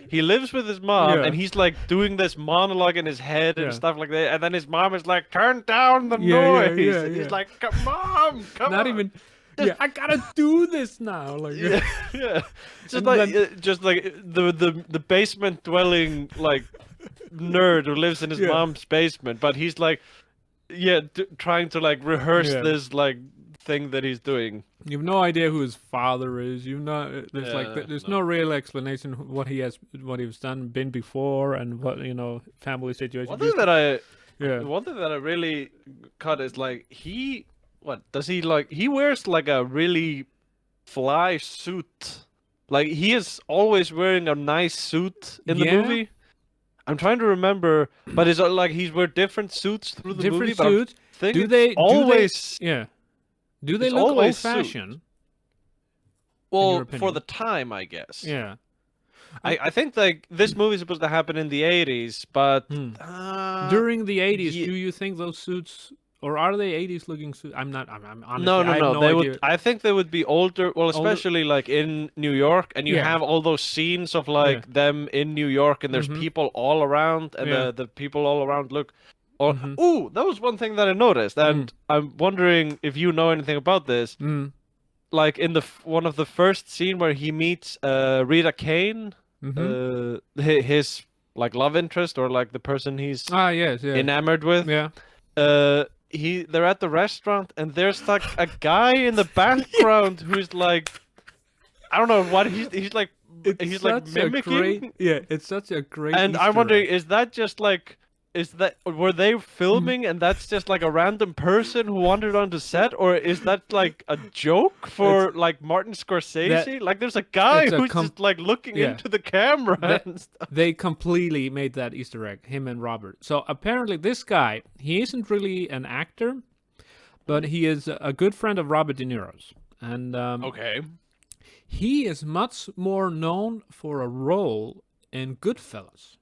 Speaker 3: he lives with his mom,
Speaker 2: Yeah.
Speaker 3: and he's like doing this monologue in his head and
Speaker 2: Yeah.
Speaker 3: stuff like that. And then his mom is like, "Turn down the
Speaker 2: Yeah,
Speaker 3: noise."
Speaker 2: yeah,
Speaker 3: And
Speaker 2: yeah.
Speaker 3: he's like, "Mom, come
Speaker 2: not
Speaker 3: on."
Speaker 2: even. Yeah, I gotta do this now. Like,
Speaker 3: Yeah, just
Speaker 2: And
Speaker 3: like
Speaker 2: then-
Speaker 3: just like the basement dwelling like nerd who lives in his
Speaker 2: Yeah.
Speaker 3: mom's basement, but he's like, trying to like rehearse
Speaker 2: Yeah.
Speaker 3: this like thing that he's doing.
Speaker 2: You have no idea who his father is. You know, there's there's no real explanation what he's been before, and what family situation.
Speaker 3: One thing that
Speaker 2: yeah.
Speaker 3: One thing that I really caught is like he wears like a really fly suit. Like he is always wearing a nice suit in the
Speaker 2: Yeah.
Speaker 3: movie. I'm trying to remember, but it's like he's wear different suits through the movie.
Speaker 2: Different suits.
Speaker 3: But
Speaker 2: Do they
Speaker 3: always?
Speaker 2: Yeah. Do they
Speaker 3: It's
Speaker 2: look
Speaker 3: always
Speaker 2: old-fashioned?
Speaker 3: Well,
Speaker 2: your
Speaker 3: for
Speaker 2: opinion?
Speaker 3: the time, I guess.
Speaker 2: Yeah.
Speaker 3: I think like this movie is supposed to happen in the 80s, but
Speaker 2: During the 80s,
Speaker 3: ye-
Speaker 2: do you think those suits, or are they 80s looking suits? I'm honestly,
Speaker 3: no,
Speaker 2: I have no
Speaker 3: they
Speaker 2: idea.
Speaker 3: would. I think they would be older. Well, especially like in New York, and you
Speaker 2: Yeah.
Speaker 3: have all those scenes of like
Speaker 2: Yeah.
Speaker 3: them in New York, and there's
Speaker 2: Mhm.
Speaker 3: people all around, and
Speaker 2: Yeah.
Speaker 3: the people all around look. Or,
Speaker 2: Mhm.
Speaker 3: Ooh, that was one thing that I noticed, and I'm wondering if you know anything about this.
Speaker 2: Mm.
Speaker 3: Like in one of the first scene where he meets Rita Kane,
Speaker 2: Mhm.
Speaker 3: his like love interest or like the person he's
Speaker 2: Ah, yes, yeah.
Speaker 3: enamored with.
Speaker 2: Yeah.
Speaker 3: They're at the restaurant and there's like a guy in the background who's like, I don't know what he's like. He's like
Speaker 2: such a
Speaker 3: mimicking.
Speaker 2: it's such a great
Speaker 3: And I'm
Speaker 2: Easter
Speaker 3: wondering,
Speaker 2: egg.
Speaker 3: is that just like, were they filming and that's just like a random person who wandered onto set, or is that like a joke for like Martin Scorsese? Like there's a guy
Speaker 2: it's a
Speaker 3: who's just like looking
Speaker 2: yeah.
Speaker 3: into the camera and stuff.
Speaker 2: They completely made that Easter egg, him and Robert. So apparently this guy, he isn't really an actor, but he is a good friend of Robert De Niro's. And
Speaker 3: Okay.
Speaker 2: he is much more known for a role in Goodfellas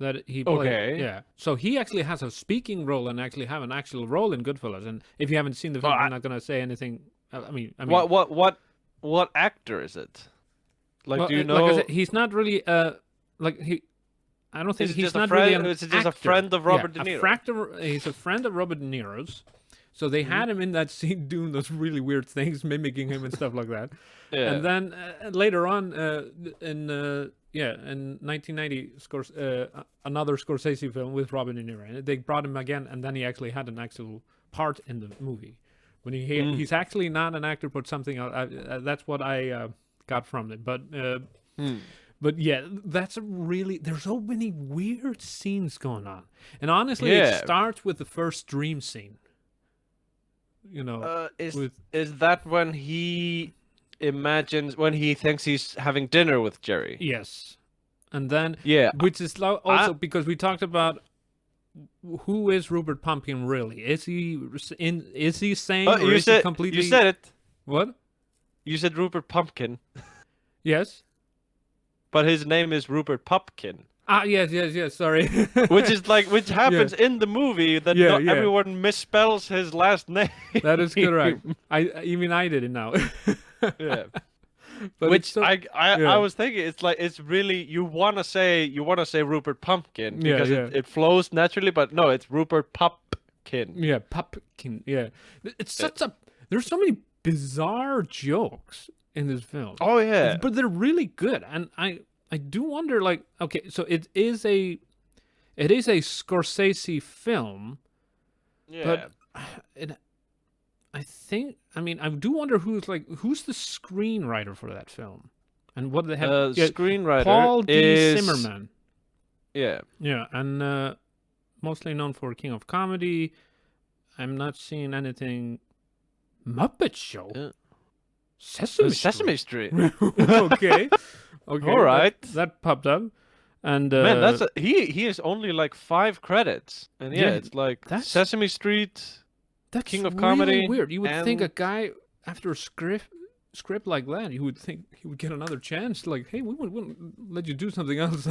Speaker 2: that he played.
Speaker 3: Okay.
Speaker 2: Yeah. So he actually has a speaking role and actually have an actual role in Goodfellas. And if you haven't seen the film, I'm not gonna say anything. I mean,
Speaker 3: What actor is it? Like,
Speaker 2: well,
Speaker 3: do you
Speaker 2: like I
Speaker 3: know?
Speaker 2: said, he's not really like he. I don't think
Speaker 3: Is it
Speaker 2: he's
Speaker 3: just a
Speaker 2: not
Speaker 3: friend-
Speaker 2: really an
Speaker 3: is it just a
Speaker 2: actor.
Speaker 3: friend of Robert De Niro?
Speaker 2: He's a friend of Robert De Niro's. So they had him in that scene doing those really weird things, mimicking him and stuff like that.
Speaker 3: Yeah.
Speaker 2: And then later on, in 1990, another Scorsese film with Robert De Niro, and they brought him again, and then he actually had an actual part in the movie. When he's actually not an actor, but something else. That's what I got from it. But yeah, there's so many weird scenes going on, and honestly, it
Speaker 3: Yeah.
Speaker 2: starts with the first dream scene. You know,
Speaker 3: Is that when he when he thinks he's having dinner with Jerry?
Speaker 2: yes, and then
Speaker 3: Yeah.
Speaker 2: which is also because we talked about who is Rupert Pumpkin really? Is he sane or is he completely?
Speaker 3: You said it.
Speaker 2: What?
Speaker 3: You said Rupert Pumpkin,
Speaker 2: Yes.
Speaker 3: but his name is Rupert Pupkin,
Speaker 2: Ah, yes. Sorry.
Speaker 3: which happens in the movie that
Speaker 2: Yeah,
Speaker 3: not
Speaker 2: yeah.
Speaker 3: everyone misspells his last name.
Speaker 2: That is correct. Even I did it now.
Speaker 3: Yeah.
Speaker 2: But
Speaker 3: Which
Speaker 2: it's so-
Speaker 3: I
Speaker 2: yeah.
Speaker 3: was thinking, it's really you want to say Rupert Pumpkin
Speaker 2: Yeah,
Speaker 3: because
Speaker 2: yeah.
Speaker 3: it flows naturally, but no, it's Rupert Pupkin.
Speaker 2: Yeah, Pumpkin. Yeah, it's such a. There's so many bizarre jokes in this film.
Speaker 3: Oh yeah,
Speaker 2: But they're really good, and I do wonder, like, okay, so it is a Scorsese film,
Speaker 3: yeah.
Speaker 2: but I do wonder who's the screenwriter for that film, and what they have.
Speaker 3: Screenwriter
Speaker 2: Paul D.
Speaker 3: is
Speaker 2: Zimmerman.
Speaker 3: Yeah.
Speaker 2: Yeah, and mostly known for King of Comedy. I'm not seeing anything. Muppet Show.
Speaker 3: Yeah.
Speaker 2: Sesame Street.
Speaker 3: Street.
Speaker 2: Okay.
Speaker 3: All right.
Speaker 2: That popped up, and
Speaker 3: Man, that's he has only like 5 credits, and yeah,
Speaker 2: Yeah,
Speaker 3: it's like
Speaker 2: that's-
Speaker 3: Sesame Street.
Speaker 2: that's
Speaker 3: King of
Speaker 2: really
Speaker 3: Comedy
Speaker 2: weird. You would think a
Speaker 3: and-
Speaker 2: guy after a script like that, you would think he would get another chance. Like, hey, we wouldn't let you do something else.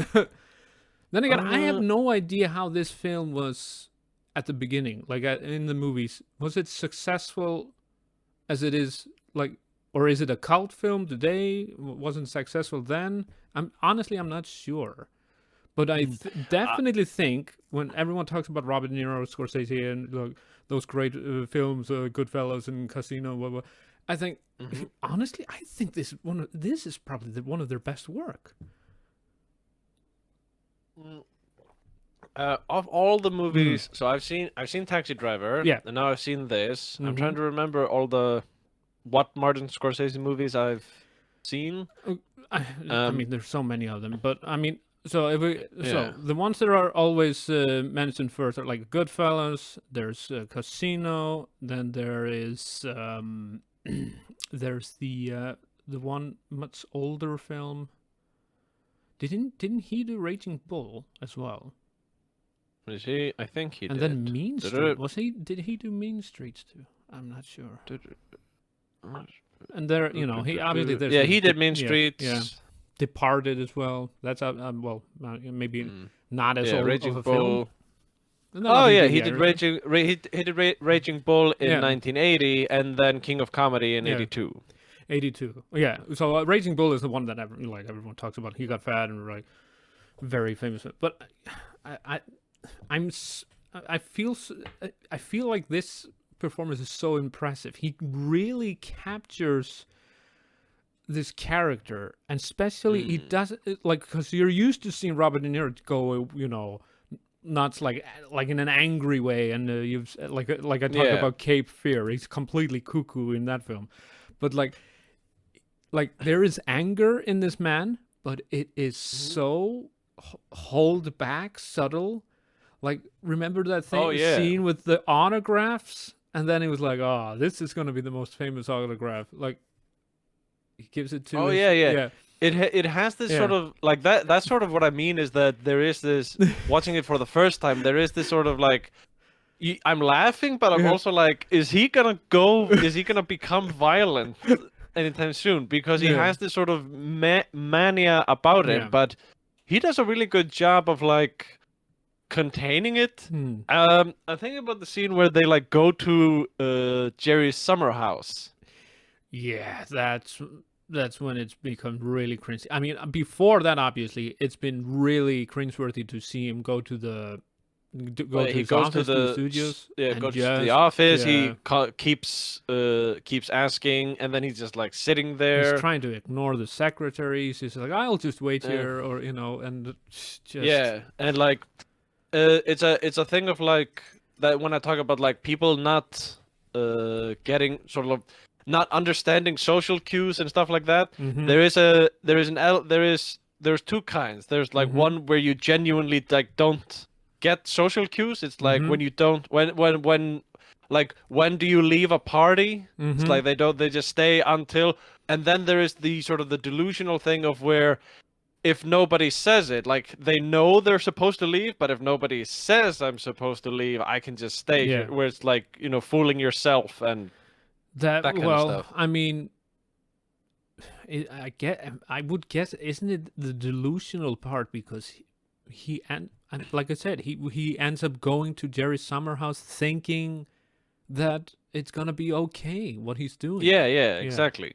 Speaker 2: Then again, I have no idea how this film was at the beginning, like in the movies. Was it successful as it is, like, or is it a cult film today? Wasn't successful then? I'm not sure. But I definitely think when everyone talks about Robert De Niro, Scorsese, and those great films, Goodfellas and Casino, blah, blah, I think honestly, I think this is probably one of their best work.
Speaker 3: Of all the movies, so I've seen Taxi Driver.
Speaker 2: Yeah.
Speaker 3: And now I've seen this. I'm trying to remember what Martin Scorsese movies I've seen.
Speaker 2: I mean, there's so many of them, but I mean, so
Speaker 3: Yeah.
Speaker 2: the ones that are always mentioned first are like Goodfellas. There's Casino. Then there is there's the one much older film. Didn't he do Raging Bull as well?
Speaker 3: Is he? I think he
Speaker 2: And
Speaker 3: did.
Speaker 2: then Mean
Speaker 3: Did
Speaker 2: Street.
Speaker 3: it-
Speaker 2: Did he do Mean Streets too? I'm not sure.
Speaker 3: I'm not
Speaker 2: And there, you know, he obviously there's
Speaker 3: Yeah,
Speaker 2: the-
Speaker 3: he did Mean
Speaker 2: yeah,
Speaker 3: Streets.
Speaker 2: Yeah. Departed as well. That's well, maybe not as
Speaker 3: Yeah,
Speaker 2: old
Speaker 3: Raging
Speaker 2: of a
Speaker 3: Bull.
Speaker 2: film. No,
Speaker 3: Oh
Speaker 2: but
Speaker 3: yeah,
Speaker 2: did
Speaker 3: he did Raging Bull in
Speaker 2: Yeah.
Speaker 3: 1980, and then King of Comedy in
Speaker 2: Yeah.
Speaker 3: 82.
Speaker 2: 82. Yeah. So Raging Bull is the one that everyone talks about. He got fat and like very famous. But I feel like this performance is so impressive. He really captures this character, and especially he does it like, because you're used to seeing Robert De Niro go, you know, nuts like in an angry way, and you've like I talked
Speaker 3: Yeah.
Speaker 2: about Cape Fear. He's completely cuckoo in that film, but like there is anger in this man, but it is so hold back, subtle. Like, remember that thing
Speaker 3: Oh, yeah.
Speaker 2: scene with the autographs, and then he was like, "Oh, this is gonna be the most famous autograph." Like, he gives it to.
Speaker 3: Oh,
Speaker 2: his-
Speaker 3: yeah. It has this
Speaker 2: Yeah.
Speaker 3: sort of like that. That's sort of what I mean is that there is this watching it for the first time. There is this sort of like. I'm laughing, but I'm
Speaker 2: Yeah.
Speaker 3: also like, is he gonna go? Is he gonna become violent anytime soon? Because he
Speaker 2: Yeah.
Speaker 3: has this sort of mania about
Speaker 2: Yeah.
Speaker 3: him, but he does a really good job of like containing it.
Speaker 2: Hmm.
Speaker 3: I'm thinking about the scene where they like go to Jerry's summer house.
Speaker 2: Yeah, that's when it's become really cringe. I mean, before that, obviously, it's been really cringeworthy to see him go to the go to
Speaker 3: He
Speaker 2: his
Speaker 3: goes
Speaker 2: office,
Speaker 3: to the
Speaker 2: studios.
Speaker 3: Yeah,
Speaker 2: and
Speaker 3: goes to
Speaker 2: just-
Speaker 3: the office.
Speaker 2: yeah.
Speaker 3: He keeps asking, and then he's just like sitting there.
Speaker 2: He's trying to ignore the secretaries. He's like, "I'll just wait here," or you know, and just
Speaker 3: Yeah, and like, it's a thing of like that when I talk about like people not getting sort of not understanding social cues and stuff like that.
Speaker 2: Mhm.
Speaker 3: There's two kinds. There's like
Speaker 2: Mm-hmm.
Speaker 3: one where you genuinely like don't get social cues. It's like
Speaker 2: Mm-hmm.
Speaker 3: when you don't when like when do you leave a party? It's
Speaker 2: Mhm.
Speaker 3: like they just stay until, and then there is the sort of the delusional thing of where if nobody says it, like they know they're supposed to leave, but if nobody says I'm supposed to leave, I can just stay
Speaker 2: Yeah.
Speaker 3: here. Where it's like, you know, fooling yourself and
Speaker 2: that
Speaker 3: kind of
Speaker 2: well,
Speaker 3: stuff.
Speaker 2: I mean, I would guess, isn't it the delusional part, because he and like I said, he ends up going to Jerry's summer house thinking that it's gonna be okay what he's doing.
Speaker 3: yeah, exactly.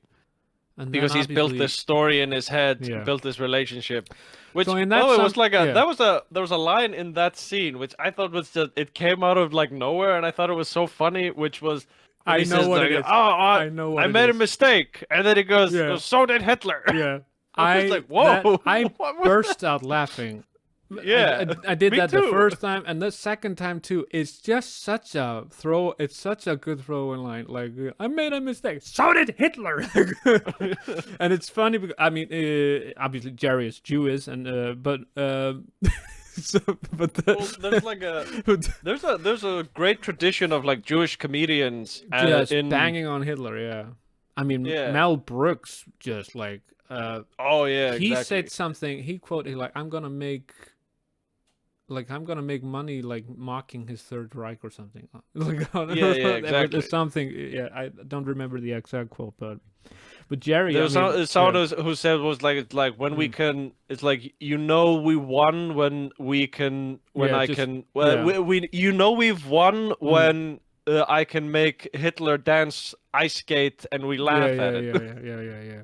Speaker 2: And then
Speaker 3: Because he's built
Speaker 2: obviously-
Speaker 3: this story in his head,
Speaker 2: Yeah.
Speaker 3: built this relationship. Which
Speaker 2: So in that
Speaker 3: it was
Speaker 2: some-
Speaker 3: like a
Speaker 2: yeah.
Speaker 3: there was a line in that scene which I thought was just it came out of like nowhere, and I thought it was so funny, which was when
Speaker 2: I
Speaker 3: he
Speaker 2: know
Speaker 3: says,
Speaker 2: what
Speaker 3: like,
Speaker 2: it is.
Speaker 3: Oh,
Speaker 2: I know what
Speaker 3: I
Speaker 2: it
Speaker 3: made a
Speaker 2: is."
Speaker 3: mistake, and then he goes,
Speaker 2: Yeah.
Speaker 3: so did Hitler.
Speaker 2: Yeah.
Speaker 3: I was like, whoa,
Speaker 2: I
Speaker 3: what was
Speaker 2: burst out laughing.
Speaker 3: Yeah,
Speaker 2: I did
Speaker 3: me
Speaker 2: that the
Speaker 3: too.
Speaker 2: first time, and the second time too. It's just such a throw. It's such a good throw-in line. Like, I made a mistake. So did Hitler. And it's funny because I mean, obviously Jerry is Jewish, and but so but the,
Speaker 3: Well, there's like a
Speaker 2: but
Speaker 3: there's a great tradition of like Jewish comedians
Speaker 2: just
Speaker 3: in
Speaker 2: banging on Hitler. Yeah, I mean
Speaker 3: Yeah.
Speaker 2: Mel Brooks just like
Speaker 3: Oh yeah,
Speaker 2: he
Speaker 3: exactly.
Speaker 2: said something. He quoted like, I'm gonna make money like mocking his Third Reich or something." Like,
Speaker 3: Yeah, exactly.
Speaker 2: something. Yeah, I don't remember the exact quote, but Jerry.
Speaker 3: There was
Speaker 2: I mean,
Speaker 3: someone
Speaker 2: yeah.
Speaker 3: who said was like it's like when we can. It's like, you know, we won when we can. When
Speaker 2: Yeah,
Speaker 3: I
Speaker 2: just-
Speaker 3: can. Well,
Speaker 2: yeah.
Speaker 3: we you know we've won when I can make Hitler dance ice skate and we laugh at it.
Speaker 2: Yeah.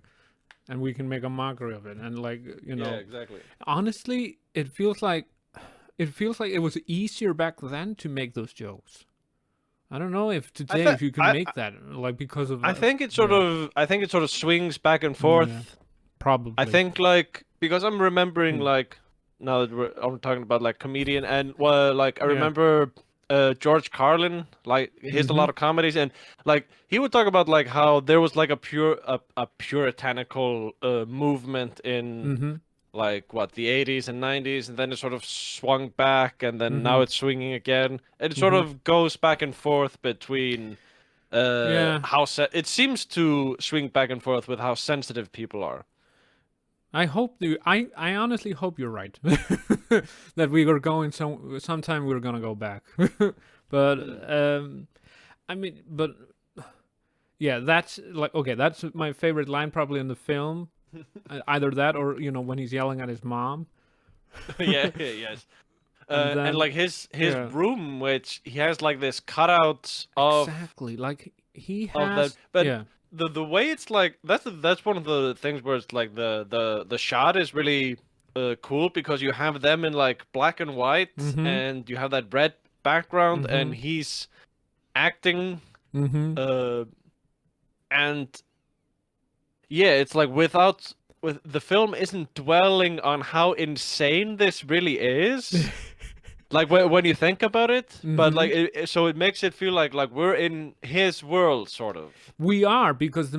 Speaker 2: And we can make a mockery of it, and like, you know,
Speaker 3: Yeah, exactly.
Speaker 2: honestly, it feels like it was easier back then to make those jokes. I don't know if today
Speaker 3: thi-
Speaker 2: if you can
Speaker 3: I-
Speaker 2: make that, like, because of
Speaker 3: I think it sort
Speaker 2: yeah.
Speaker 3: of. I think it sort of swings back and forth.
Speaker 2: Yeah. Probably.
Speaker 3: I think like because I'm remembering like now that I'm talking about like comedian, and well, like I remember George Carlin, like he has a lot of comedies, and like he would talk about like how there was like a puritanical movement in like what the 80s and 90s, and then it sort of swung back, and then now it's swinging again, and it sort of goes back and forth between
Speaker 2: Yeah.
Speaker 3: it seems to swing back and forth with how sensitive people are.
Speaker 2: I honestly hope you're right. That we were going sometime we're gonna go back. But I mean, but yeah, that's like okay, that's my favorite line probably in the film. Either that or when he's yelling at his mom.
Speaker 3: Yes.
Speaker 2: And then-
Speaker 3: and like his
Speaker 2: yeah.
Speaker 3: room, which he has like this cutout of
Speaker 2: Exactly, like he
Speaker 3: of
Speaker 2: has.
Speaker 3: that, but
Speaker 2: yeah.
Speaker 3: the way it's like that's one of the things where it's like the shot is really cool because you have them in like black and white, and you have that red background, and he's acting, and yeah, it's like with the film isn't dwelling on how insane this really is. Like when you think about it, but like so it makes it feel like we're in his world, sort of.
Speaker 2: We are, because the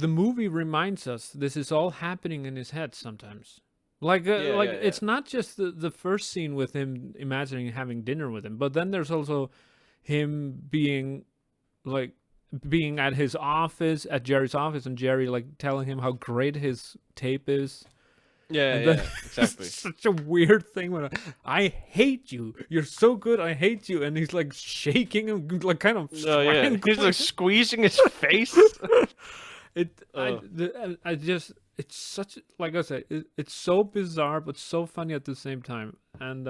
Speaker 2: movie reminds us this is all happening in his head sometimes. Like it's not just the first scene with him imagining having dinner with him, but then there's also him being at his office, at Jerry's office, and Jerry like telling him how great his tape is.
Speaker 3: Yeah,
Speaker 2: And
Speaker 3: yeah,
Speaker 2: then-
Speaker 3: exactly.
Speaker 2: It's such a weird thing when I hate you. You're so good. I hate you. And he's like shaking and like kind of
Speaker 3: Oh yeah, he's
Speaker 2: strangling.
Speaker 3: like squeezing his face.
Speaker 2: I just it's such like I said it's so bizarre but so funny at the same time. And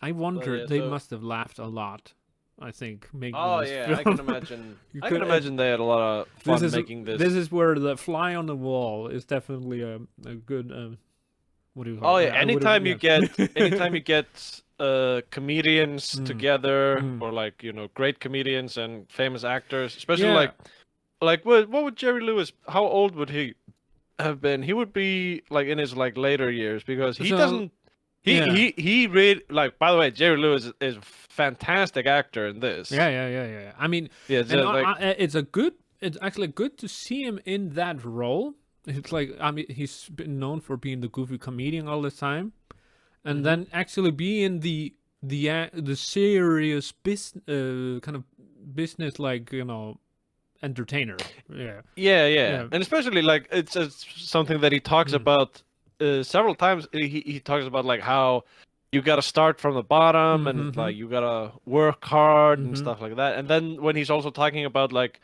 Speaker 2: I wonder
Speaker 3: yeah,
Speaker 2: they
Speaker 3: so-
Speaker 2: must have laughed a lot. I think making
Speaker 3: Oh
Speaker 2: this
Speaker 3: yeah,
Speaker 2: film.
Speaker 3: I can imagine.
Speaker 2: You
Speaker 3: I
Speaker 2: could-
Speaker 3: can imagine they had a lot of fun making this.
Speaker 2: This is where the fly on the wall is definitely a good. What do you call
Speaker 3: Oh
Speaker 2: it?
Speaker 3: yeah,
Speaker 2: I would've-
Speaker 3: anytime you
Speaker 2: yeah.
Speaker 3: get comedians together,
Speaker 2: Mm.
Speaker 3: or like great comedians and famous actors, especially
Speaker 2: Yeah.
Speaker 3: like what would Jerry Lewis? How old would he have been? He would be like in his like later years, because he
Speaker 2: So,
Speaker 3: doesn't.
Speaker 2: yeah.
Speaker 3: He really like. By the way, Jerry Lewis is a fantastic actor in this.
Speaker 2: Yeah. I mean,
Speaker 3: Yeah,
Speaker 2: and
Speaker 3: so, like-
Speaker 2: it's actually good to see him in that role. It's like, I mean, he's been known for being the goofy comedian all the time, and then actually be in the serious kind of business, like entertainer. Yeah.
Speaker 3: Yeah. And especially like it's something that he talks about several times. He talks about like how you got to start from the bottom, and like you got to work hard and stuff like that. And then when he's also talking about like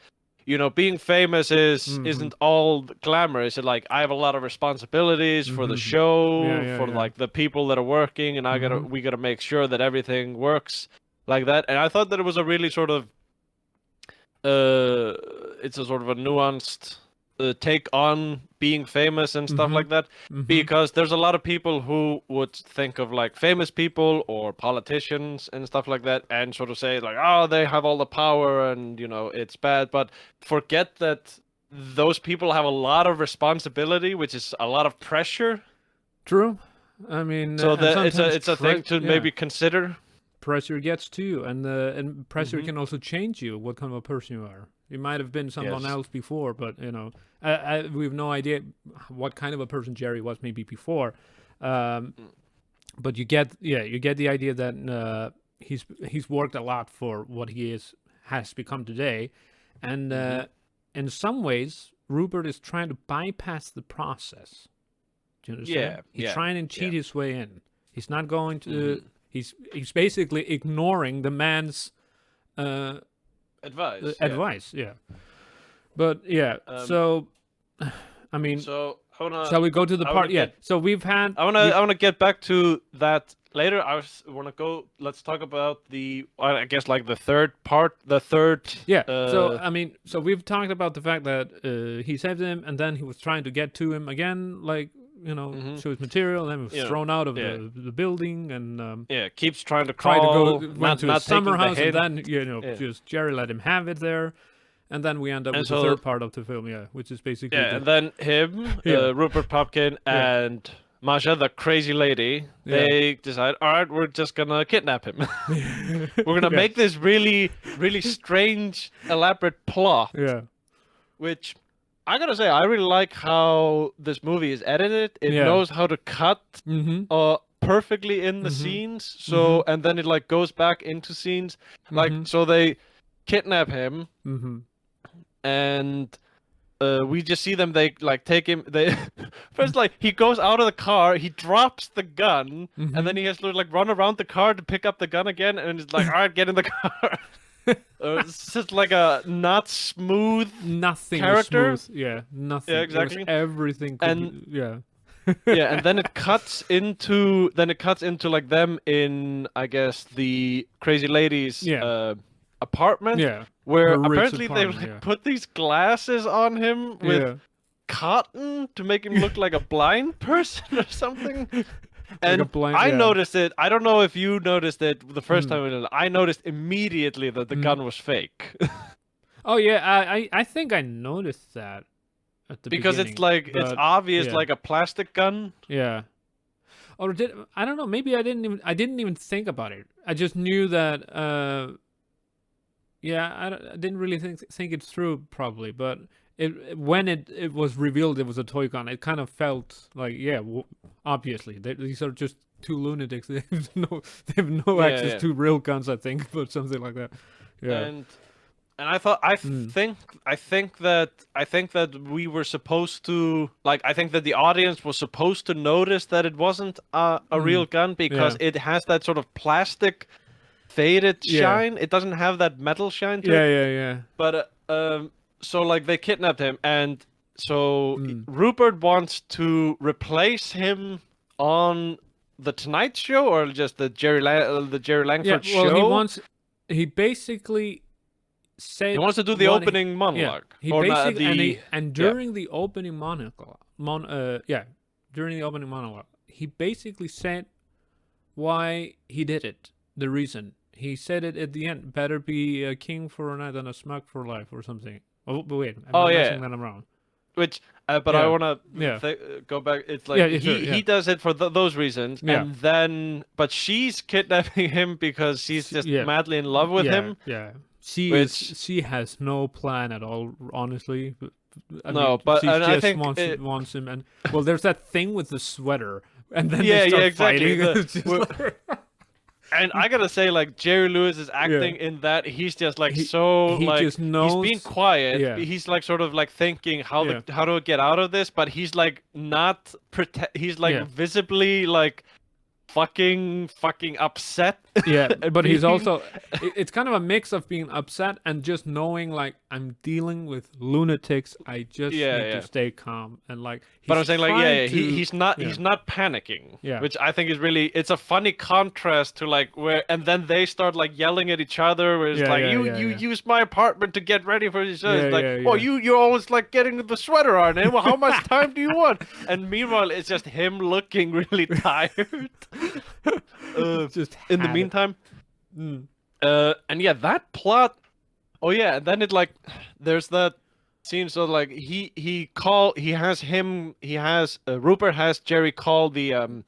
Speaker 3: being famous isn't all glamorous. And like I have a lot of responsibilities for the show, for like the people that are working, and we gotta make sure that everything works like that. And I thought that it was a really sort of it's a sort of a nuanced take on being famous and stuff like that, because there's a lot of people who would think of like famous people or politicians and stuff like that and sort of say like, oh, they have all the power and it's bad, but forget that those people have a lot of responsibility, which is a lot of pressure.
Speaker 2: True. I mean,
Speaker 3: So
Speaker 2: and
Speaker 3: that
Speaker 2: sometimes
Speaker 3: it's a thing to maybe consider.
Speaker 2: Pressure gets to you, and pressure can also change you, what kind of a person you are. You might have been someone else before, but we have no idea what kind of a person Jerry was maybe before. But you get the idea that he's worked a lot for what he has become today, and in some ways Rupert is trying to bypass the process. Do you understand? He's trying to cheat his way in. He's not going to. He's basically ignoring the man's
Speaker 3: advice.
Speaker 2: Yeah. But yeah, so I mean,
Speaker 3: So
Speaker 2: shall we go to the part? Yeah. So we've had.
Speaker 3: I wanna get back to that later. Wanna go. Let's talk about I guess like the third part.
Speaker 2: Yeah. So I mean, so we've talked about the fact that he saved him, and then he was trying to get to him again, like show his material, and then he was thrown out of the building, and
Speaker 3: keeps trying to
Speaker 2: tried
Speaker 3: crawl,
Speaker 2: to go went to a
Speaker 3: not
Speaker 2: summer
Speaker 3: taking
Speaker 2: house,
Speaker 3: the
Speaker 2: and
Speaker 3: hint.
Speaker 2: then just Jerry let him have it there, and then we end up
Speaker 3: And
Speaker 2: with
Speaker 3: so-
Speaker 2: the third part of the film, which is basically
Speaker 3: Yeah, and then him,
Speaker 2: Yeah.
Speaker 3: Rupert Pupkin,
Speaker 2: Yeah.
Speaker 3: and Masha, the crazy lady, they decide, all right, we're just gonna kidnap him. We're gonna make this really, really strange, elaborate plot.
Speaker 2: Yeah.
Speaker 3: Which I gotta say, I really like how this movie is edited. It knows how to cut perfectly in the scenes. So and then it like goes back into scenes. Like so they kidnap him and we just see them. They like take him. They first like he goes out of the car. He drops the gun, and then he has to like run around the car to pick up the gun again. And it's like, all right, get in the car. It's just like a not smooth character.
Speaker 2: Was smooth. Yeah, nothing.
Speaker 3: Yeah, exactly.
Speaker 2: Everything. Yeah.
Speaker 3: Yeah, and then it cuts into like them in, I guess, the crazy lady's apartment.
Speaker 2: Yeah.
Speaker 3: Where
Speaker 2: Her rich
Speaker 3: apparently they
Speaker 2: apartment,
Speaker 3: like put these glasses on him with cotton to make him look like a blind person or something. And I noticed it. I don't know if you noticed it the first time. I noticed immediately that the gun was fake.
Speaker 2: Oh yeah, I think I noticed that at the
Speaker 3: because
Speaker 2: beginning,
Speaker 3: it's like it's obvious like a plastic gun.
Speaker 2: Yeah. Or I don't know. Maybe I didn't even think about it. I just knew that. I didn't really think it through probably, but when it was revealed it was a toy gun, it kind of felt like obviously these are just two lunatics. They have no access to real guns, I think, but something like that. Yeah.
Speaker 3: And I thought I think that we were supposed to like I think that the audience was supposed to notice that it wasn't a real gun because it has that sort of plastic faded shine. It doesn't have that metal shine to it.
Speaker 2: Yeah.
Speaker 3: But so like they kidnapped him, and so Rupert wants to replace him on the Tonight Show or just the Jerry Langford show.
Speaker 2: He basically said
Speaker 3: he wants to do the opening monologue.
Speaker 2: He basically during the opening monologue, during the opening monologue, he basically said why he did it. The reason. He said it at the end. Better be a king for a night than a smug for life, or something. Oh, but wait. I'm saying that I'm wrong.
Speaker 3: Which, but I want to go back. It's like he does it for those reasons, and then, but she's kidnapping him because she's just madly in love with him.
Speaker 2: Yeah, she has no plan at all, honestly. I mean,
Speaker 3: but
Speaker 2: she
Speaker 3: I
Speaker 2: just
Speaker 3: think
Speaker 2: wants him, and well, there's that thing with the sweater, and then
Speaker 3: they
Speaker 2: start
Speaker 3: exactly.
Speaker 2: fighting.
Speaker 3: And I gotta say, like Jerry Lewis is acting in that he's just like he
Speaker 2: just knows,
Speaker 3: he's being quiet. Yeah. He's like sort of like thinking how to get out of this, but he's like not he's like visibly like fucking upset.
Speaker 2: Yeah, but he's also it's kind of a mix of being upset and just knowing like I'm dealing with lunatics. I just need to stay calm and like.
Speaker 3: But I'm saying like he's not panicking.
Speaker 2: Yeah,
Speaker 3: which I think is really it's a funny contrast to like where and then they start like yelling at each other. Where it's like you use my apartment to get ready for this. It's like you're always like getting the sweater on. And well, how much time do you want? And meanwhile, it's just him looking really tired.
Speaker 2: Just
Speaker 3: in the meantime, and that plot. Oh yeah, and then it like there's that scene. So like Rupert has Jerry call the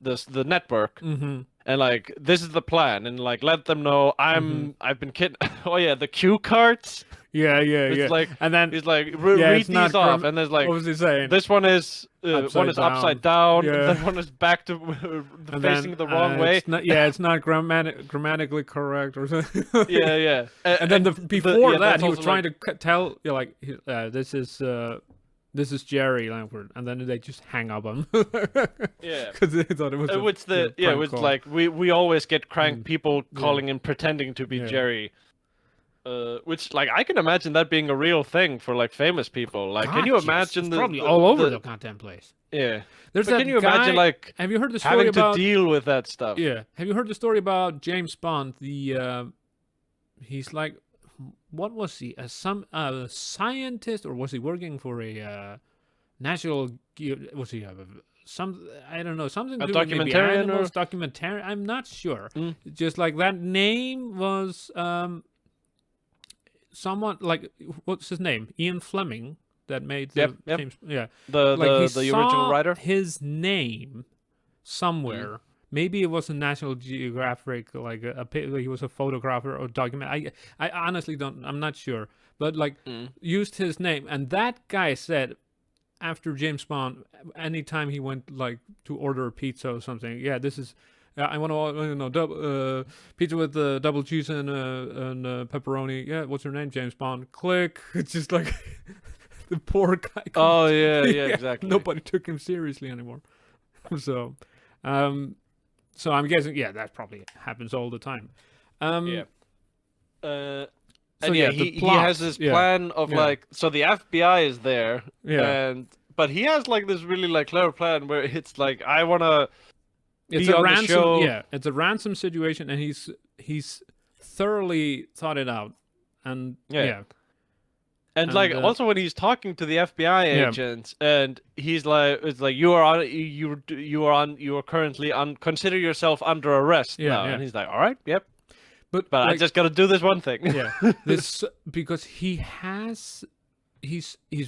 Speaker 3: network, and like this is the plan, and like let them know I've been kidnapped. Oh yeah, the cue cards. It's like, and then he's like, read these off, and there's like,
Speaker 2: what was he saying?
Speaker 3: This one is upside down, and then one is back to facing the wrong way.
Speaker 2: It's not grammatically correct or something.
Speaker 3: And
Speaker 2: then before that, he was trying to tell this is Jerry Langford, and then they just hang up on him. Because they thought it was.
Speaker 3: It's like we always get crank people calling and pretending to be Jerry. Which, like, I can imagine that being a real thing for, like, famous people. Like, can you imagine
Speaker 2: it's probably all over the goddamn place.
Speaker 3: Yeah.
Speaker 2: Can you imagine, like, have you heard the story
Speaker 3: having
Speaker 2: about
Speaker 3: to deal with that stuff?
Speaker 2: Yeah. Have you heard the story about James Bond? He's like, what was he? Some scientist, or was he working for a national? Was he I don't know, something to do with maybe animals, documentarian. I'm not sure. Just like that name was someone like, what's his name? Ian Fleming that made the
Speaker 3: Yep, yep.
Speaker 2: James. Yeah,
Speaker 3: The
Speaker 2: like he
Speaker 3: the original
Speaker 2: saw
Speaker 3: writer.
Speaker 2: his name somewhere. Maybe it was a National Geographic, like he was a photographer or document. I honestly don't. I'm not sure, but like used his name, and that guy said after James Bond, anytime he went like to order a pizza or something, yeah, this is. I want to, double, pizza with double cheese and pepperoni. Yeah, what's your name, James Bond? Click. It's just like the poor guy.
Speaker 3: Oh yeah, exactly.
Speaker 2: Nobody took him seriously anymore. So, so I'm guessing, yeah, that probably happens all the time.
Speaker 3: Yeah.
Speaker 2: So
Speaker 3: And
Speaker 2: yeah,
Speaker 3: he
Speaker 2: the plot,
Speaker 3: has this
Speaker 2: yeah,
Speaker 3: plan of
Speaker 2: yeah.
Speaker 3: like, so the FBI is there,
Speaker 2: Yeah.
Speaker 3: but he has like this really like clever plan where it's like, I wanna
Speaker 2: It's
Speaker 3: be
Speaker 2: a
Speaker 3: on the
Speaker 2: ransom.
Speaker 3: show.
Speaker 2: Yeah, it's a ransom situation, and he's thoroughly thought it out, and
Speaker 3: Yeah.
Speaker 2: And,
Speaker 3: And like also when he's talking to the FBI
Speaker 2: Yeah.
Speaker 3: agents, and he's like, it's like you are currently consider yourself under arrest
Speaker 2: Yeah,
Speaker 3: now,
Speaker 2: yeah.
Speaker 3: and he's like, all right, yep,
Speaker 2: but
Speaker 3: but I
Speaker 2: like,
Speaker 3: just gotta do this one thing.
Speaker 2: yeah, this because he's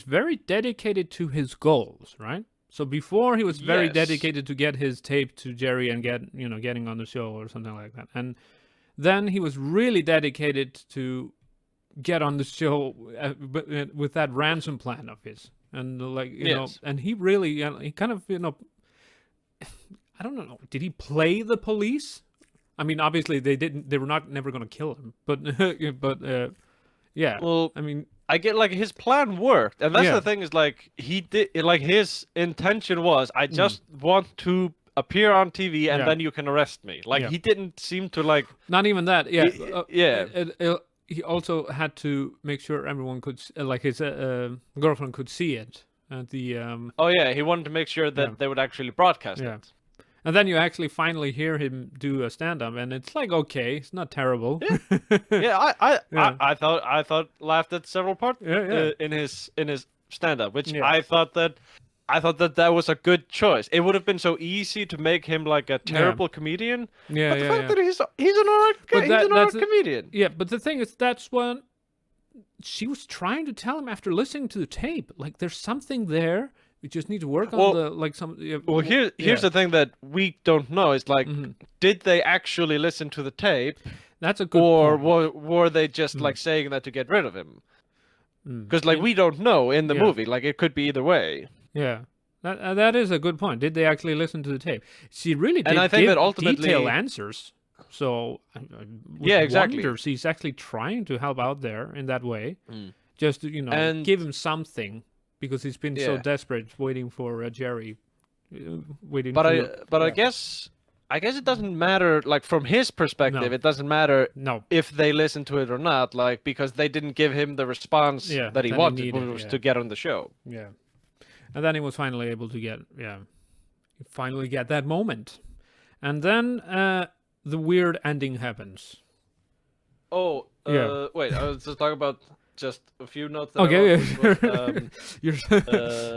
Speaker 2: very dedicated to his goals, right? So before he was very
Speaker 3: Yes.
Speaker 2: dedicated to get his tape to Jerry and getting on the show or something like that, and then he was really dedicated to get on the show with that ransom plan of his, and like you know,
Speaker 3: Yes.
Speaker 2: and he really he kind of I don't know, did he play the police? I mean, obviously they were never going to kill him, but yeah.
Speaker 3: Well,
Speaker 2: I mean,
Speaker 3: I get like his plan worked, and that's
Speaker 2: Yeah.
Speaker 3: the thing is like he did like his intention was I just want to appear on TV and
Speaker 2: Yeah.
Speaker 3: then you can arrest me. Like
Speaker 2: Yeah.
Speaker 3: he didn't seem to like
Speaker 2: not even that. Yeah,
Speaker 3: yeah.
Speaker 2: he also had to make sure everyone could, like his girlfriend could see it at the
Speaker 3: Oh yeah, he wanted to make sure that
Speaker 2: Yeah.
Speaker 3: they would actually broadcast
Speaker 2: Yeah.
Speaker 3: it.
Speaker 2: And then you actually finally hear him do a stand-up, and it's like, okay, it's not terrible.
Speaker 3: Yeah,
Speaker 2: Yeah.
Speaker 3: I thought laughed at several parts
Speaker 2: Yeah.
Speaker 3: in his stand up, which
Speaker 2: Yeah.
Speaker 3: I thought that was a good choice. It would have been so easy to make him like a terrible comedian.
Speaker 2: Yeah,
Speaker 3: But the
Speaker 2: yeah,
Speaker 3: fact
Speaker 2: yeah.
Speaker 3: that he's an alright
Speaker 2: But
Speaker 3: he's an
Speaker 2: that's
Speaker 3: alright comedian.
Speaker 2: Yeah, but the thing is, that's when she was trying to tell him after listening to the tape. Like, there's something there. We just need to work on
Speaker 3: Well-
Speaker 2: the like some. Yeah,
Speaker 3: Well, here's
Speaker 2: yeah.
Speaker 3: the thing that we don't know. It's like, did they actually listen to the tape,
Speaker 2: That's a good
Speaker 3: or
Speaker 2: point.
Speaker 3: were they just like saying that to get rid of him? Because like we don't know in the
Speaker 2: Yeah.
Speaker 3: movie. Like it could be either way.
Speaker 2: Yeah. That is a good point. Did they actually listen to the tape? She really did
Speaker 3: And I think
Speaker 2: give
Speaker 3: that ultimately-
Speaker 2: detailed answers. So I would
Speaker 3: Yeah, exactly.
Speaker 2: wonder if she's actually trying to help out there in that way, just to
Speaker 3: And-
Speaker 2: give him something, because he's been so
Speaker 3: Yeah.
Speaker 2: desperate waiting for Jerry, waiting.
Speaker 3: But
Speaker 2: to,
Speaker 3: I guess it doesn't matter. Like from his perspective,
Speaker 2: No.
Speaker 3: it doesn't matter
Speaker 2: no.
Speaker 3: if they listen to it or not. Like because they didn't give him the response
Speaker 2: Yeah,
Speaker 3: that he
Speaker 2: that he
Speaker 3: wanted,
Speaker 2: needed,
Speaker 3: which was
Speaker 2: yeah.
Speaker 3: to get on the show.
Speaker 2: Yeah. And then he was finally able to get, finally get that moment. And then the weird ending happens.
Speaker 3: Oh,
Speaker 2: Yeah.
Speaker 3: wait. I was just talking about just a few notes. That
Speaker 2: Okay,
Speaker 3: I wrote,
Speaker 2: yeah.
Speaker 3: but,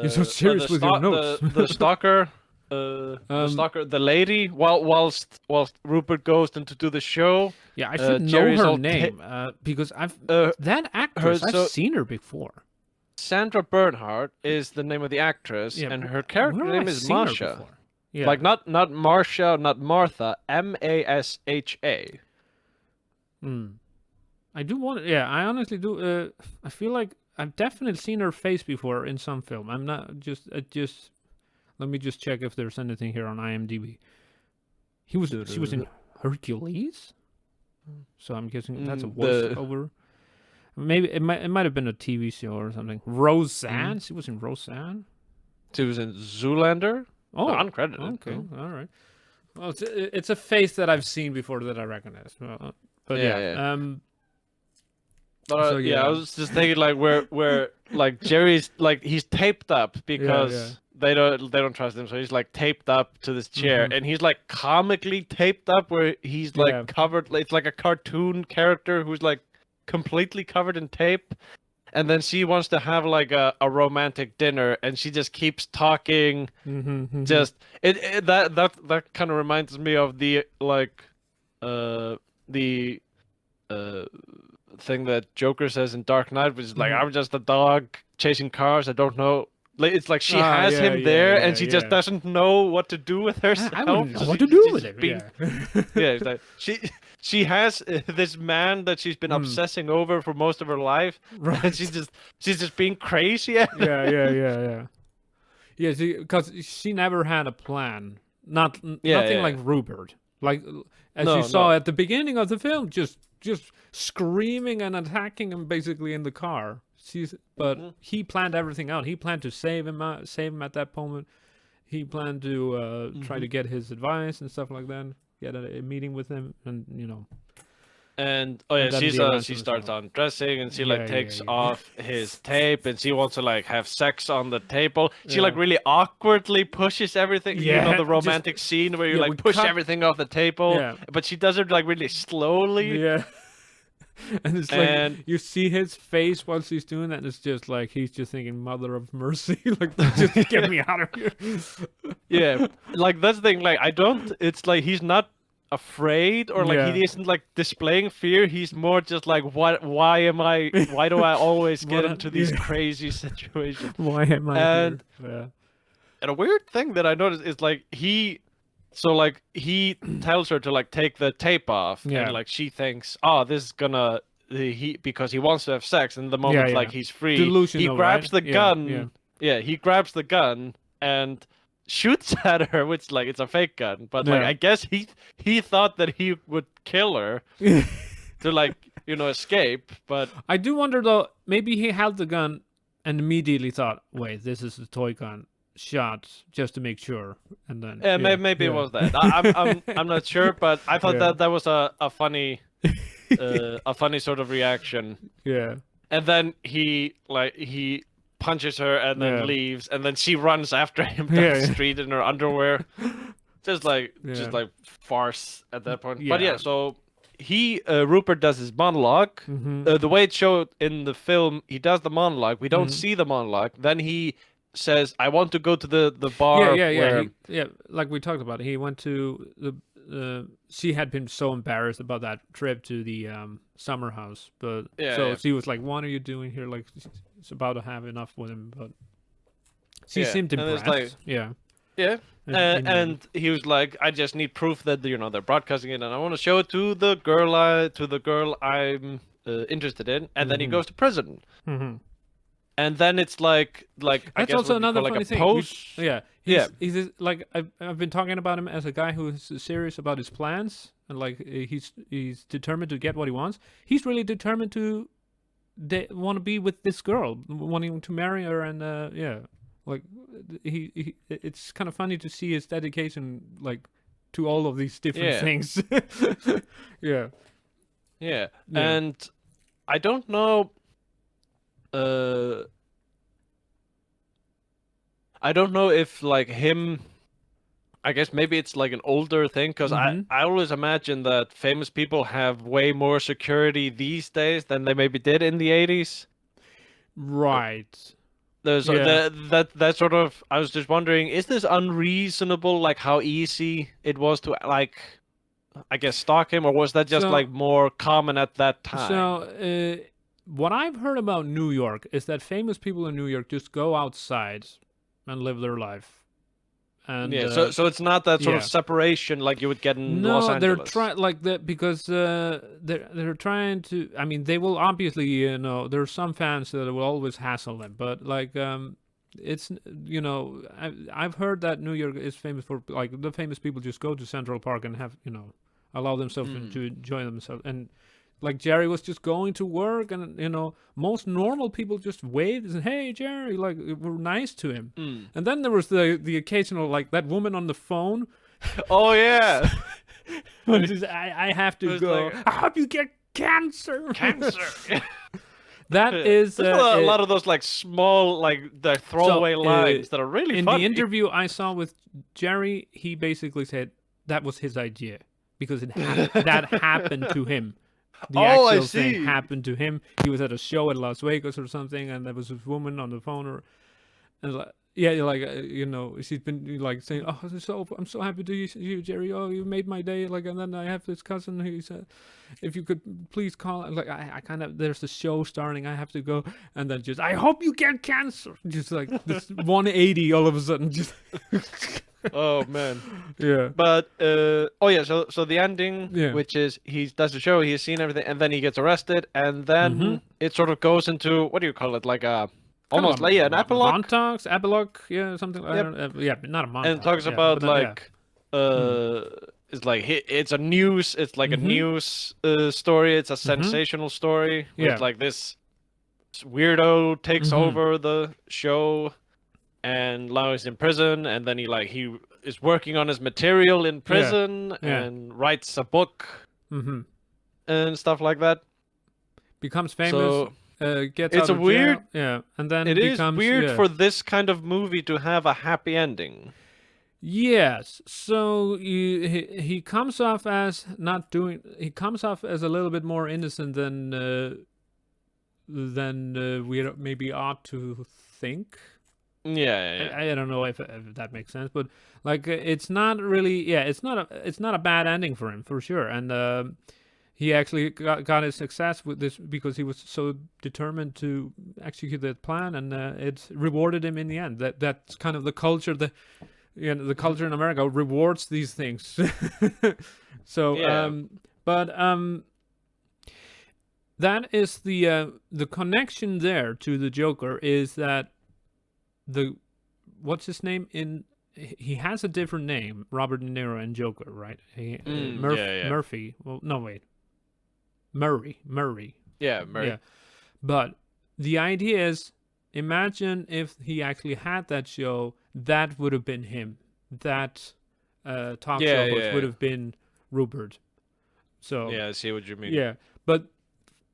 Speaker 2: You're so serious
Speaker 3: the
Speaker 2: with your notes.
Speaker 3: The stalker. The stalker, the lady, whilst Rupert goes in to do the show.
Speaker 2: Yeah, I should know
Speaker 3: Jerry's
Speaker 2: her
Speaker 3: all
Speaker 2: name because I've
Speaker 3: uh,
Speaker 2: that actress.
Speaker 3: so-
Speaker 2: I've seen her before.
Speaker 3: Sandra Bernhardt is the name of the actress,
Speaker 2: Yeah,
Speaker 3: and
Speaker 2: but
Speaker 3: her character
Speaker 2: where have
Speaker 3: name
Speaker 2: I
Speaker 3: is
Speaker 2: seen her
Speaker 3: Masha.
Speaker 2: before? Yeah,
Speaker 3: Like not Marsha, not Martha, Masha.
Speaker 2: I do want. Yeah, I honestly do. I feel like I've definitely seen her face before in some film. I'm not just. Let me just check if there's anything here on IMDb. She was in Hercules, so I'm guessing that's a voiceover. Maybe it might have been a TV show or something. Roseanne. She was in Roseanne.
Speaker 3: She was in Zoolander.
Speaker 2: Oh,
Speaker 3: uncredited.
Speaker 2: Okay, all right. Well, it's a face that I've seen before that I recognize. But
Speaker 3: Yeah,
Speaker 2: yeah.
Speaker 3: yeah. But
Speaker 2: So,
Speaker 3: yeah,
Speaker 2: yeah.
Speaker 3: I was just thinking like where like Jerry's like he's taped up because
Speaker 2: yeah.
Speaker 3: they don't trust him, so he's like taped up to this chair,
Speaker 2: Mm-hmm.
Speaker 3: and he's like comically taped up where he's like
Speaker 2: Yeah.
Speaker 3: covered. It's like a cartoon character who's like completely covered in tape, and then she wants to have like a romantic dinner, and she just keeps talking.
Speaker 2: Mm-hmm.
Speaker 3: Just that kind of reminds me of the like thing that Joker says in Dark Knight, which is like, I'm just a dog chasing cars. I don't know. Like it's like she has him there, and she just doesn't know what to do with herself.
Speaker 2: I wouldn't know
Speaker 3: So
Speaker 2: what to
Speaker 3: she-
Speaker 2: do
Speaker 3: she's
Speaker 2: with
Speaker 3: just
Speaker 2: it.
Speaker 3: being-
Speaker 2: Yeah.
Speaker 3: yeah, it's like she has this man that she's been obsessing over for most of her life, and she's just being crazy.
Speaker 2: Yeah. Yeah, because she never had a plan. Nothing like Rupert. Like as
Speaker 3: No,
Speaker 2: you saw
Speaker 3: no.
Speaker 2: at the beginning of the film, just screaming and attacking him basically in the car. But he planned everything out. He planned to save him at that moment. He planned to try to get his advice and stuff like that. Get a meeting with him, and
Speaker 3: And
Speaker 2: And then
Speaker 3: she
Speaker 2: the events
Speaker 3: she
Speaker 2: of the
Speaker 3: starts
Speaker 2: film.
Speaker 3: undressing, and she like
Speaker 2: Yeah,
Speaker 3: takes
Speaker 2: yeah.
Speaker 3: off his tape, and she wants to like have sex on the table. She like
Speaker 2: Yeah.
Speaker 3: really awkwardly pushes everything. You know
Speaker 2: Yeah,
Speaker 3: the
Speaker 2: just-
Speaker 3: romantic scene where you
Speaker 2: yeah, we
Speaker 3: like push
Speaker 2: cut-
Speaker 3: everything off the table,
Speaker 2: Yeah.
Speaker 3: but she does it like really slowly.
Speaker 2: Yeah. And it's
Speaker 3: And-
Speaker 2: like you see his face while she's doing that, and it's just like he's just thinking, "Mother of mercy, like just get me out of here."
Speaker 3: Yeah, like that's the thing. Like I don't. It's like he's not afraid or like
Speaker 2: Yeah.
Speaker 3: he isn't like displaying fear. He's more just like, what? Why do I always get
Speaker 2: What
Speaker 3: into these
Speaker 2: yeah.
Speaker 3: crazy situations?
Speaker 2: Why am I
Speaker 3: And-
Speaker 2: here?
Speaker 3: And a weird thing that I noticed is like he tells her to like take the tape off,
Speaker 2: Yeah.
Speaker 3: and like she thinks, oh, this is gonna because he wants to have sex, and the moment
Speaker 2: yeah.
Speaker 3: like he's free,
Speaker 2: Delusional,
Speaker 3: he grabs
Speaker 2: right?
Speaker 3: the
Speaker 2: Yeah,
Speaker 3: gun. Yeah, he grabs the gun and shoots at her, which like it's a fake gun, but like
Speaker 2: Yeah.
Speaker 3: I guess he thought that he would kill her to like escape, but
Speaker 2: I do wonder though. Maybe he held the gun and immediately thought, "Wait, this is a toy gun." Shot just to make sure, and then
Speaker 3: maybe it was that. I'm not sure, but I thought
Speaker 2: Yeah.
Speaker 3: that was a funny sort of reaction.
Speaker 2: Yeah.
Speaker 3: And then he punches her and then
Speaker 2: Yeah.
Speaker 3: leaves, and then she runs after him down
Speaker 2: Yeah,
Speaker 3: the
Speaker 2: yeah.
Speaker 3: street in her underwear. Just like
Speaker 2: Yeah.
Speaker 3: farce at that point. But
Speaker 2: Yeah.
Speaker 3: yeah, so Rupert does his monologue.
Speaker 2: Mhm.
Speaker 3: The way it's showed in the film, he does the monologue. We don't
Speaker 2: Mhm.
Speaker 3: see the monologue. Then he says, "I want to go to the bar."
Speaker 2: Yeah.
Speaker 3: where-
Speaker 2: Like we talked about, he went to the. She had been so embarrassed about that trip to the summer house, but
Speaker 3: Yeah,
Speaker 2: so
Speaker 3: yeah.
Speaker 2: she was like, "What are you doing here?" Like, she's about to have enough with him, but she
Speaker 3: Yeah,
Speaker 2: seemed
Speaker 3: and it's
Speaker 2: impressed.
Speaker 3: like-
Speaker 2: Yeah.
Speaker 3: Yeah.
Speaker 2: And-
Speaker 3: And he was like, "I just need proof that they're broadcasting it, and I want to show it to the girl I'm interested in." And then he goes to prison.
Speaker 2: Mhm.
Speaker 3: And then it's like I
Speaker 2: That's
Speaker 3: guess
Speaker 2: also
Speaker 3: what you
Speaker 2: another
Speaker 3: call, like
Speaker 2: funny
Speaker 3: a
Speaker 2: thing.
Speaker 3: post.
Speaker 2: Yeah.
Speaker 3: Yeah.
Speaker 2: He's like I've been talking about him as a guy who's serious about his plans, and like he's determined to get what he wants. He's really determined to want to be with this girl, wanting to marry her, and like he it's kind of funny to see his dedication like to all of these different
Speaker 3: Yeah.
Speaker 2: things. Yeah.
Speaker 3: Yeah.
Speaker 2: Yeah.
Speaker 3: And I don't know. I don't know if like him. I guess maybe it's like an older thing because
Speaker 2: Mhm.
Speaker 3: I always imagine that famous people have way more security these days than they maybe did in the 80s.
Speaker 2: Right.
Speaker 3: There's
Speaker 2: Yeah.
Speaker 3: that sort of. I was just wondering, is this unreasonable? Like how easy it was to like, I guess, stalk him, or was that just
Speaker 2: So-
Speaker 3: like more common at that time?
Speaker 2: So, what I've heard about New York is that famous people in New York just go outside and live their life. And
Speaker 3: yeah, so it's not that sort of
Speaker 2: yeah.
Speaker 3: separation like you would get in Los
Speaker 2: no, they're
Speaker 3: Angeles.
Speaker 2: trying like that because they're trying to. I mean, they will obviously there are some fans that will always hassle them, but like it's I've heard that New York is famous for like the famous people just go to Central Park and have allow themselves to enjoy themselves. And like Jerry was just going to work, and most normal people just waved and hey Jerry, like were nice to him. And then there was the occasional like that woman on the phone.
Speaker 3: Oh yeah,
Speaker 2: Which is, I have to
Speaker 3: was
Speaker 2: go.
Speaker 3: like-
Speaker 2: I hope you get cancer.
Speaker 3: cancer.
Speaker 2: That is
Speaker 3: There's a lot of those like small like the throwaway lines that are really
Speaker 2: in
Speaker 3: funny.
Speaker 2: the interview I saw with Jerry. He basically said that was his idea because that happened to him. The
Speaker 3: Oh, I
Speaker 2: actual thing
Speaker 3: see.
Speaker 2: happened to him. He was at a show in Las Vegas or something, and there was this woman on the phone, yeah, like you know, she's been like saying, "Oh, I'm so happy to see you, Jerry. Oh, you made my day." Like, and then I have this cousin who said, "If you could please call." Like, I kind of there's a show starting. I have to go, and then just I hope you get cancer. Just like this 180 all of a sudden. Just
Speaker 3: Oh man.
Speaker 2: yeah,
Speaker 3: But so the ending,
Speaker 2: Yeah.
Speaker 3: which is he does the show, he's seen everything, and then he gets arrested, and then it sort of goes into what do you call it, like a almost like an epilogue,
Speaker 2: montage, epilogue, yeah, something. I
Speaker 3: Yep.
Speaker 2: don't, yeah, not a montage.
Speaker 3: and it talks
Speaker 2: yeah,
Speaker 3: about
Speaker 2: but then,
Speaker 3: like it's like it's a news, it's like a news story, it's a sensational story.
Speaker 2: Yeah.
Speaker 3: With like this weirdo takes over the show, and now he's in prison, and then he is working on his material in prison
Speaker 2: Yeah.
Speaker 3: and writes a book
Speaker 2: mm-hmm.
Speaker 3: and stuff like that.
Speaker 2: Becomes famous.
Speaker 3: So
Speaker 2: Gets
Speaker 3: it's
Speaker 2: out
Speaker 3: a
Speaker 2: of
Speaker 3: weird-
Speaker 2: jail, yeah, and then
Speaker 3: it is
Speaker 2: becomes
Speaker 3: weird
Speaker 2: yeah.
Speaker 3: for this kind of movie to have a happy ending.
Speaker 2: Yes, so he comes off as not doing. He comes off as a little bit more innocent than we maybe ought to think.
Speaker 3: Yeah.
Speaker 2: I don't know if that makes sense, but like it's not really. Yeah, it's not a bad ending for him for sure, and he actually got his success with this because he was so determined to execute that plan, and it rewarded him in the end. That's kind of the culture. The culture in America rewards these things. So,
Speaker 3: Yeah.
Speaker 2: That is the connection there to the Joker is that what's his name he has a different name, Robert De Niro and Joker, right?
Speaker 3: Yeah.
Speaker 2: Murphy. Well, no, wait. Murray.
Speaker 3: Yeah, Murray.
Speaker 2: Yeah. But the idea is, imagine if he actually had that show, that would have been him. That talk show host would have been Rupert. So
Speaker 3: Yeah, I see what you mean.
Speaker 2: yeah, but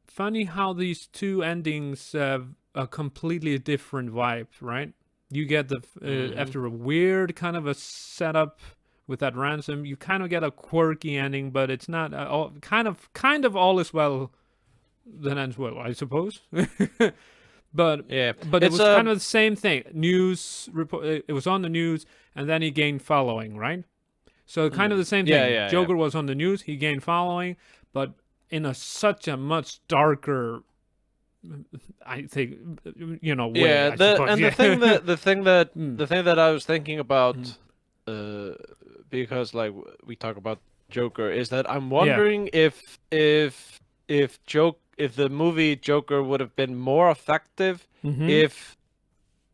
Speaker 2: funny how these two endings have a completely different vibe, right? You get the after a weird kind of a setup with that ransom, you kind of get a quirky ending, but it's not all, kind of all is well that ends well, I suppose. But
Speaker 3: Yeah,
Speaker 2: but it
Speaker 3: it's
Speaker 2: was kind of the same thing. News report. It was on the news, and then he gained following, right? So kind of the same thing.
Speaker 3: Yeah.
Speaker 2: Joker was on the news. He gained following, but in such a much darker, I think, way.
Speaker 3: Yeah,
Speaker 2: I suppose.
Speaker 3: the thing that I was thinking about, because like we talk about Joker, is that I'm wondering if the movie Joker would have been more effective if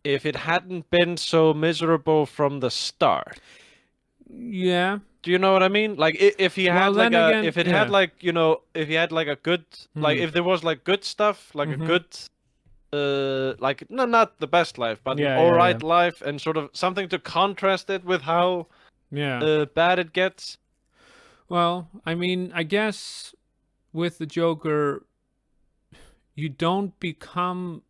Speaker 3: it hadn't been so miserable from the start.
Speaker 2: Yeah.
Speaker 3: Do you know what I mean? Like if he had
Speaker 2: Well,
Speaker 3: like
Speaker 2: then again,
Speaker 3: if it
Speaker 2: yeah.
Speaker 3: had like if he had like a good like if there was like good stuff, like a good like no, not the best life, but
Speaker 2: Yeah,
Speaker 3: an
Speaker 2: yeah,
Speaker 3: alright
Speaker 2: yeah.
Speaker 3: life, and sort of something to contrast it with how
Speaker 2: Yeah.
Speaker 3: bad it gets.
Speaker 2: Well, I mean, I guess with the Joker, you don't become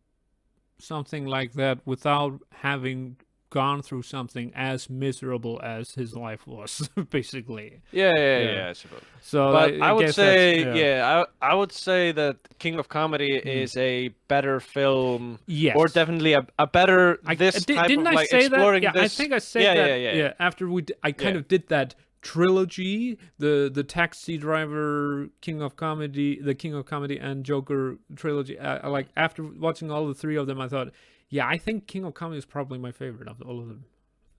Speaker 2: something like that without having gone through something as miserable as his life was, basically.
Speaker 3: Yeah, I suppose.
Speaker 2: So,
Speaker 3: But I would
Speaker 2: guess
Speaker 3: say,
Speaker 2: that's-
Speaker 3: I would say that King of Comedy is a better film,
Speaker 2: Yes.
Speaker 3: or definitely a better type
Speaker 2: didn't
Speaker 3: of
Speaker 2: I
Speaker 3: like
Speaker 2: say that?
Speaker 3: exploring
Speaker 2: Yeah,
Speaker 3: this.
Speaker 2: I think I said
Speaker 3: yeah,
Speaker 2: that.
Speaker 3: Yeah.
Speaker 2: After I kind
Speaker 3: Yeah.
Speaker 2: of did that trilogy, the Taxi Driver, King of Comedy, the King of Comedy, and Joker trilogy. I like after watching all the three of them, I thought, yeah, I think King of Comedy is probably my favorite of all of them.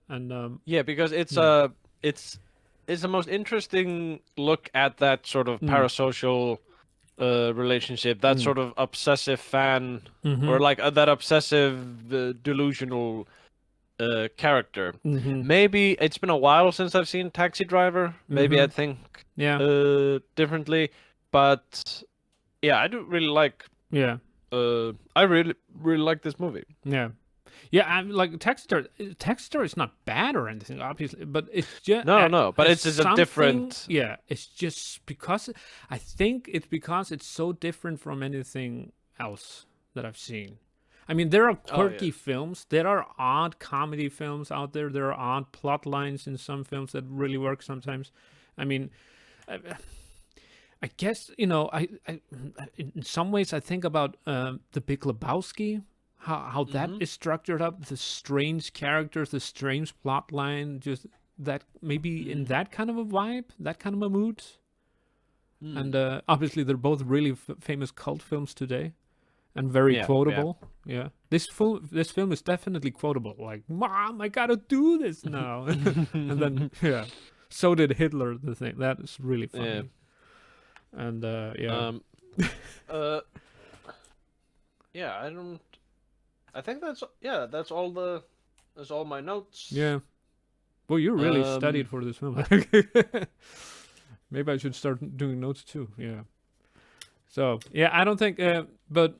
Speaker 2: And
Speaker 3: Yeah, because it's the most interesting look at that sort of parasocial relationship, that sort of obsessive fan, or like that obsessive delusional character. Maybe it's been a while since I've seen Taxi Driver. Maybe I think differently, but yeah, I do really like.
Speaker 2: yeah.
Speaker 3: I really like this movie.
Speaker 2: Yeah. Yeah, I'm like Taxi Story is not bad or anything, obviously, but it's just
Speaker 3: No, but it's just a different.
Speaker 2: Yeah, it's just because I think it's because it's so different from anything else that I've seen. I mean, there are quirky films, there are odd comedy films out there, there are odd plot lines in some films that really work sometimes. I mean, I guess I in some ways I think about The Big Lebowski. how that is structured up, the strange characters, the strange plot line, just that maybe in that kind of a vibe, that kind of a mood. And obviously they're both really famous cult films today, and very quotable. Yeah, this film is definitely quotable. Like, Mom, I gotta do this now. And then so did Hitler. The thing that is really funny.
Speaker 3: Yeah.
Speaker 2: And
Speaker 3: yeah, I don't. I think that's all my notes.
Speaker 2: yeah. Well, you really studied for this film. Maybe I should start doing notes too. Yeah. So yeah, I don't think. But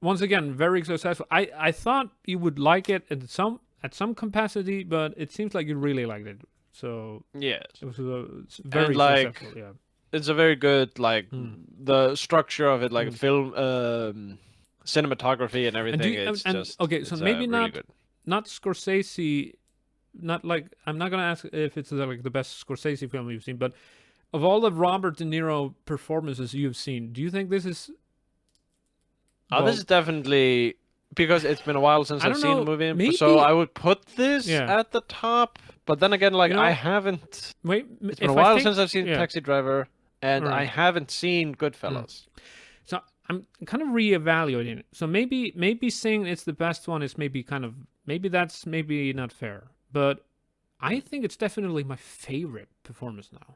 Speaker 2: once again, very successful. I thought you would like it at some capacity, but it seems like you really liked it. So
Speaker 3: Yeah,
Speaker 2: it was it's very
Speaker 3: And, like,
Speaker 2: successful. Yeah.
Speaker 3: it's a very good like the structure of it, like film, cinematography and everything. It's just
Speaker 2: okay. So
Speaker 3: it's,
Speaker 2: maybe
Speaker 3: really
Speaker 2: not
Speaker 3: good.
Speaker 2: not Scorsese. Not like I'm not gonna ask if it's like the best Scorsese film you've seen, but of all the Robert De Niro performances you've seen, do you think this is?
Speaker 3: This is definitely because it's been a while since
Speaker 2: I
Speaker 3: I've
Speaker 2: don't
Speaker 3: seen
Speaker 2: know,
Speaker 3: the movie,
Speaker 2: maybe-
Speaker 3: so I would put this
Speaker 2: Yeah.
Speaker 3: at the top. But then again, like
Speaker 2: You know,
Speaker 3: I haven't.
Speaker 2: Wait,
Speaker 3: It's been a while since I've seen Taxi Driver, and I
Speaker 2: Right.
Speaker 3: haven't seen Goodfellas.
Speaker 2: So I'm kind of reevaluating it. So maybe saying it's the best one is maybe that's maybe not fair, but I think it's definitely my favorite performance now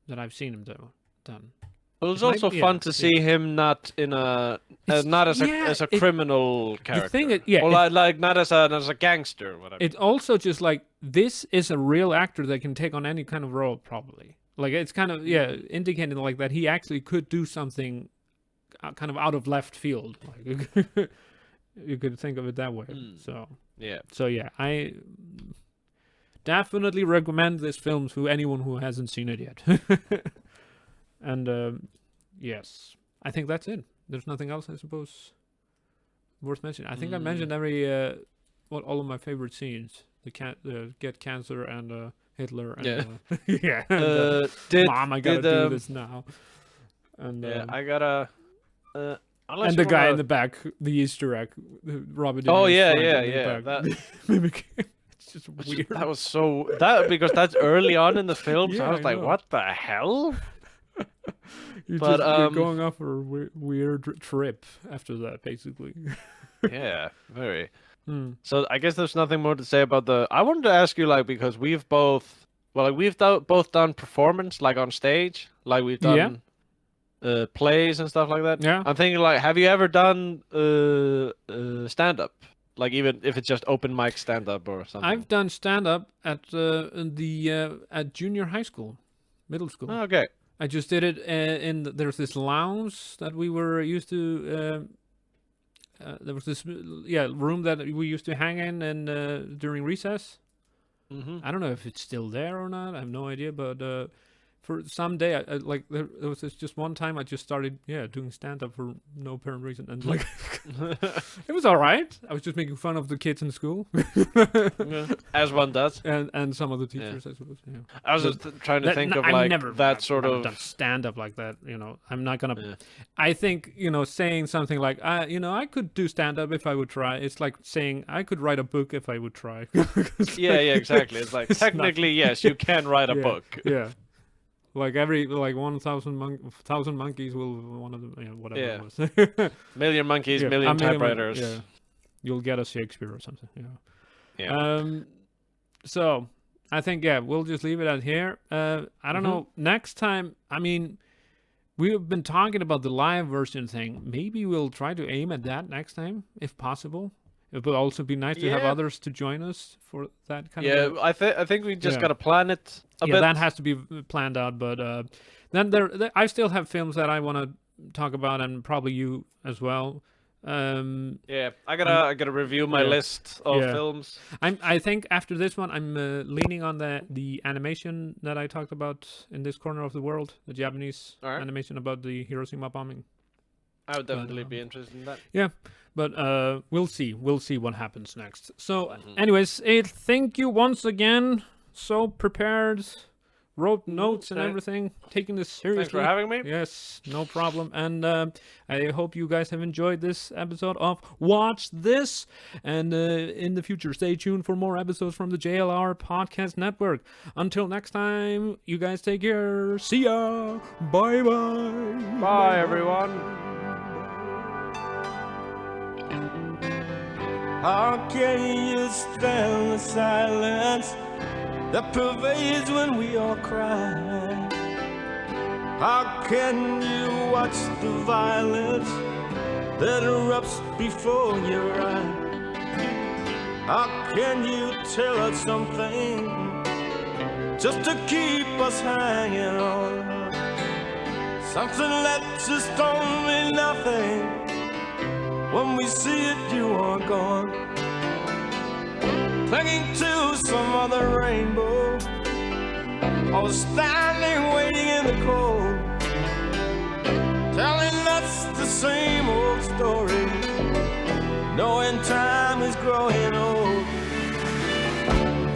Speaker 2: that I've seen him done.
Speaker 3: But it's
Speaker 2: It might
Speaker 3: also
Speaker 2: be-
Speaker 3: fun
Speaker 2: yeah,
Speaker 3: to see him not in not as a criminal character.
Speaker 2: thing is- yeah,
Speaker 3: or
Speaker 2: it-
Speaker 3: like not as a gangster. Whatever.
Speaker 2: It also just like this is a real actor that can take on any kind of role, probably. Like it's kind of indicating like that he actually could do something kind of out of left field. Like you could think of it that way. So
Speaker 3: yeah.
Speaker 2: I definitely recommend this film to anyone who hasn't seen it yet. And yes, I think that's it. There's nothing else, I suppose, worth mentioning. I think I mentioned all of my favorite scenes: the get cancer and Hitler and
Speaker 3: Yeah.
Speaker 2: and, Mom, I gotta do this now. And
Speaker 3: I gotta.
Speaker 2: and the guy in the back, the Easter egg, Robert. De
Speaker 3: Oh,
Speaker 2: Niro's
Speaker 3: yeah,
Speaker 2: friend
Speaker 3: yeah,
Speaker 2: in the
Speaker 3: yeah,
Speaker 2: back.
Speaker 3: that-
Speaker 2: Mimic. It's just weird.
Speaker 3: That was because that's early on in the film, so
Speaker 2: Yeah,
Speaker 3: I was
Speaker 2: I
Speaker 3: like,
Speaker 2: know.
Speaker 3: "What the hell?"
Speaker 2: You're going off for a weird trip after that, basically.
Speaker 3: Yeah, very. So I guess there's nothing more to say about the. I wanted to ask you, like, because we've both both done performance, like on stage, like we've done plays and stuff like that.
Speaker 2: Yeah.
Speaker 3: I'm thinking, like, have you ever done stand up? Like, even if it's just open mic stand up or something.
Speaker 2: I've done stand up at at junior high school, middle school.
Speaker 3: Oh, okay.
Speaker 2: I just did it there's this lounge that we were used to. There was this room that we used to hang in and during recess. I don't know if it's still there or not. I have no idea, but for some day, I like there was just one time I just started doing stand up for no apparent reason, and like it was all right. I was just making fun of the kids in school.
Speaker 3: As one does.
Speaker 2: and some of the teachers, I suppose. Yeah.
Speaker 3: I was just trying to think of
Speaker 2: I've
Speaker 3: like
Speaker 2: never,
Speaker 3: that
Speaker 2: I've
Speaker 3: sort
Speaker 2: never
Speaker 3: of.
Speaker 2: done stand up like that. I'm not gonna.
Speaker 3: Yeah.
Speaker 2: I think saying something like I could do stand up if I would try. It's like saying I could write a book if I would try.
Speaker 3: Yeah, exactly. It's like
Speaker 2: It's not-
Speaker 3: technically yes, you can write a book.
Speaker 2: Yeah. Like every 1,000 monkeys will one of them whatever
Speaker 3: Yeah.
Speaker 2: it was.
Speaker 3: Million monkeys,
Speaker 2: Yeah,
Speaker 3: million
Speaker 2: a million
Speaker 3: typewriters.
Speaker 2: Yeah. You'll get a Shakespeare or something.
Speaker 3: Yeah.
Speaker 2: So I think we'll just leave it at here. I don't know. Next time, I mean, we've been talking about the live version thing. Maybe we'll try to aim at that next time, if possible. It would also be nice to have
Speaker 3: Yeah.
Speaker 2: others to join us for that kind
Speaker 3: Yeah,
Speaker 2: of.
Speaker 3: I think we just
Speaker 2: Yeah.
Speaker 3: gotta plan it a
Speaker 2: Yeah,
Speaker 3: bit.
Speaker 2: that has to be planned out. But then I still have films that I want to talk about, and probably you as well.
Speaker 3: Yeah, I gotta review my list of
Speaker 2: Yeah.
Speaker 3: films.
Speaker 2: I think after this one, I'm leaning on the animation that I talked about in this corner of the world, the Japanese
Speaker 3: Alright.
Speaker 2: animation about the Hiroshima bombing.
Speaker 3: I would definitely be interested in that.
Speaker 2: Yeah, but we'll see. We'll see what happens next. So,
Speaker 3: Mm-hmm.
Speaker 2: anyways, thank you once again. So prepared, wrote notes and
Speaker 3: Okay.
Speaker 2: everything, taking this seriously.
Speaker 3: Thanks for having me.
Speaker 2: Yes, no problem. And I hope you guys have enjoyed this episode of Watch This. And in the future, stay tuned for more episodes from the JLR Podcast Network. Until next time, you guys take care. See ya. Bye-bye.
Speaker 3: Bye, everyone.
Speaker 1: How can you stand the silence that pervades when we all cry? How can you watch the violence that erupts before your eyes? How can you tell us something just to keep us hanging on? Something that just don't mean nothing. When we see it, you are gone, clinging to some other rainbow, or standing waiting in the cold, telling us the same old story, knowing time is growing old.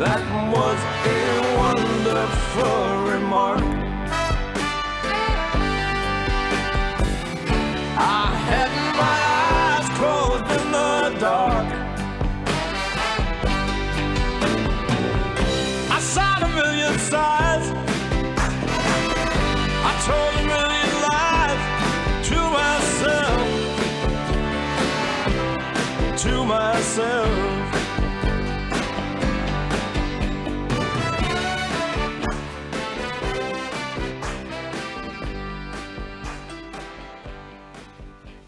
Speaker 1: That was a wonderful remark. I had my eyes closed in the dark. I saw a million sides. I told a million lies to myself.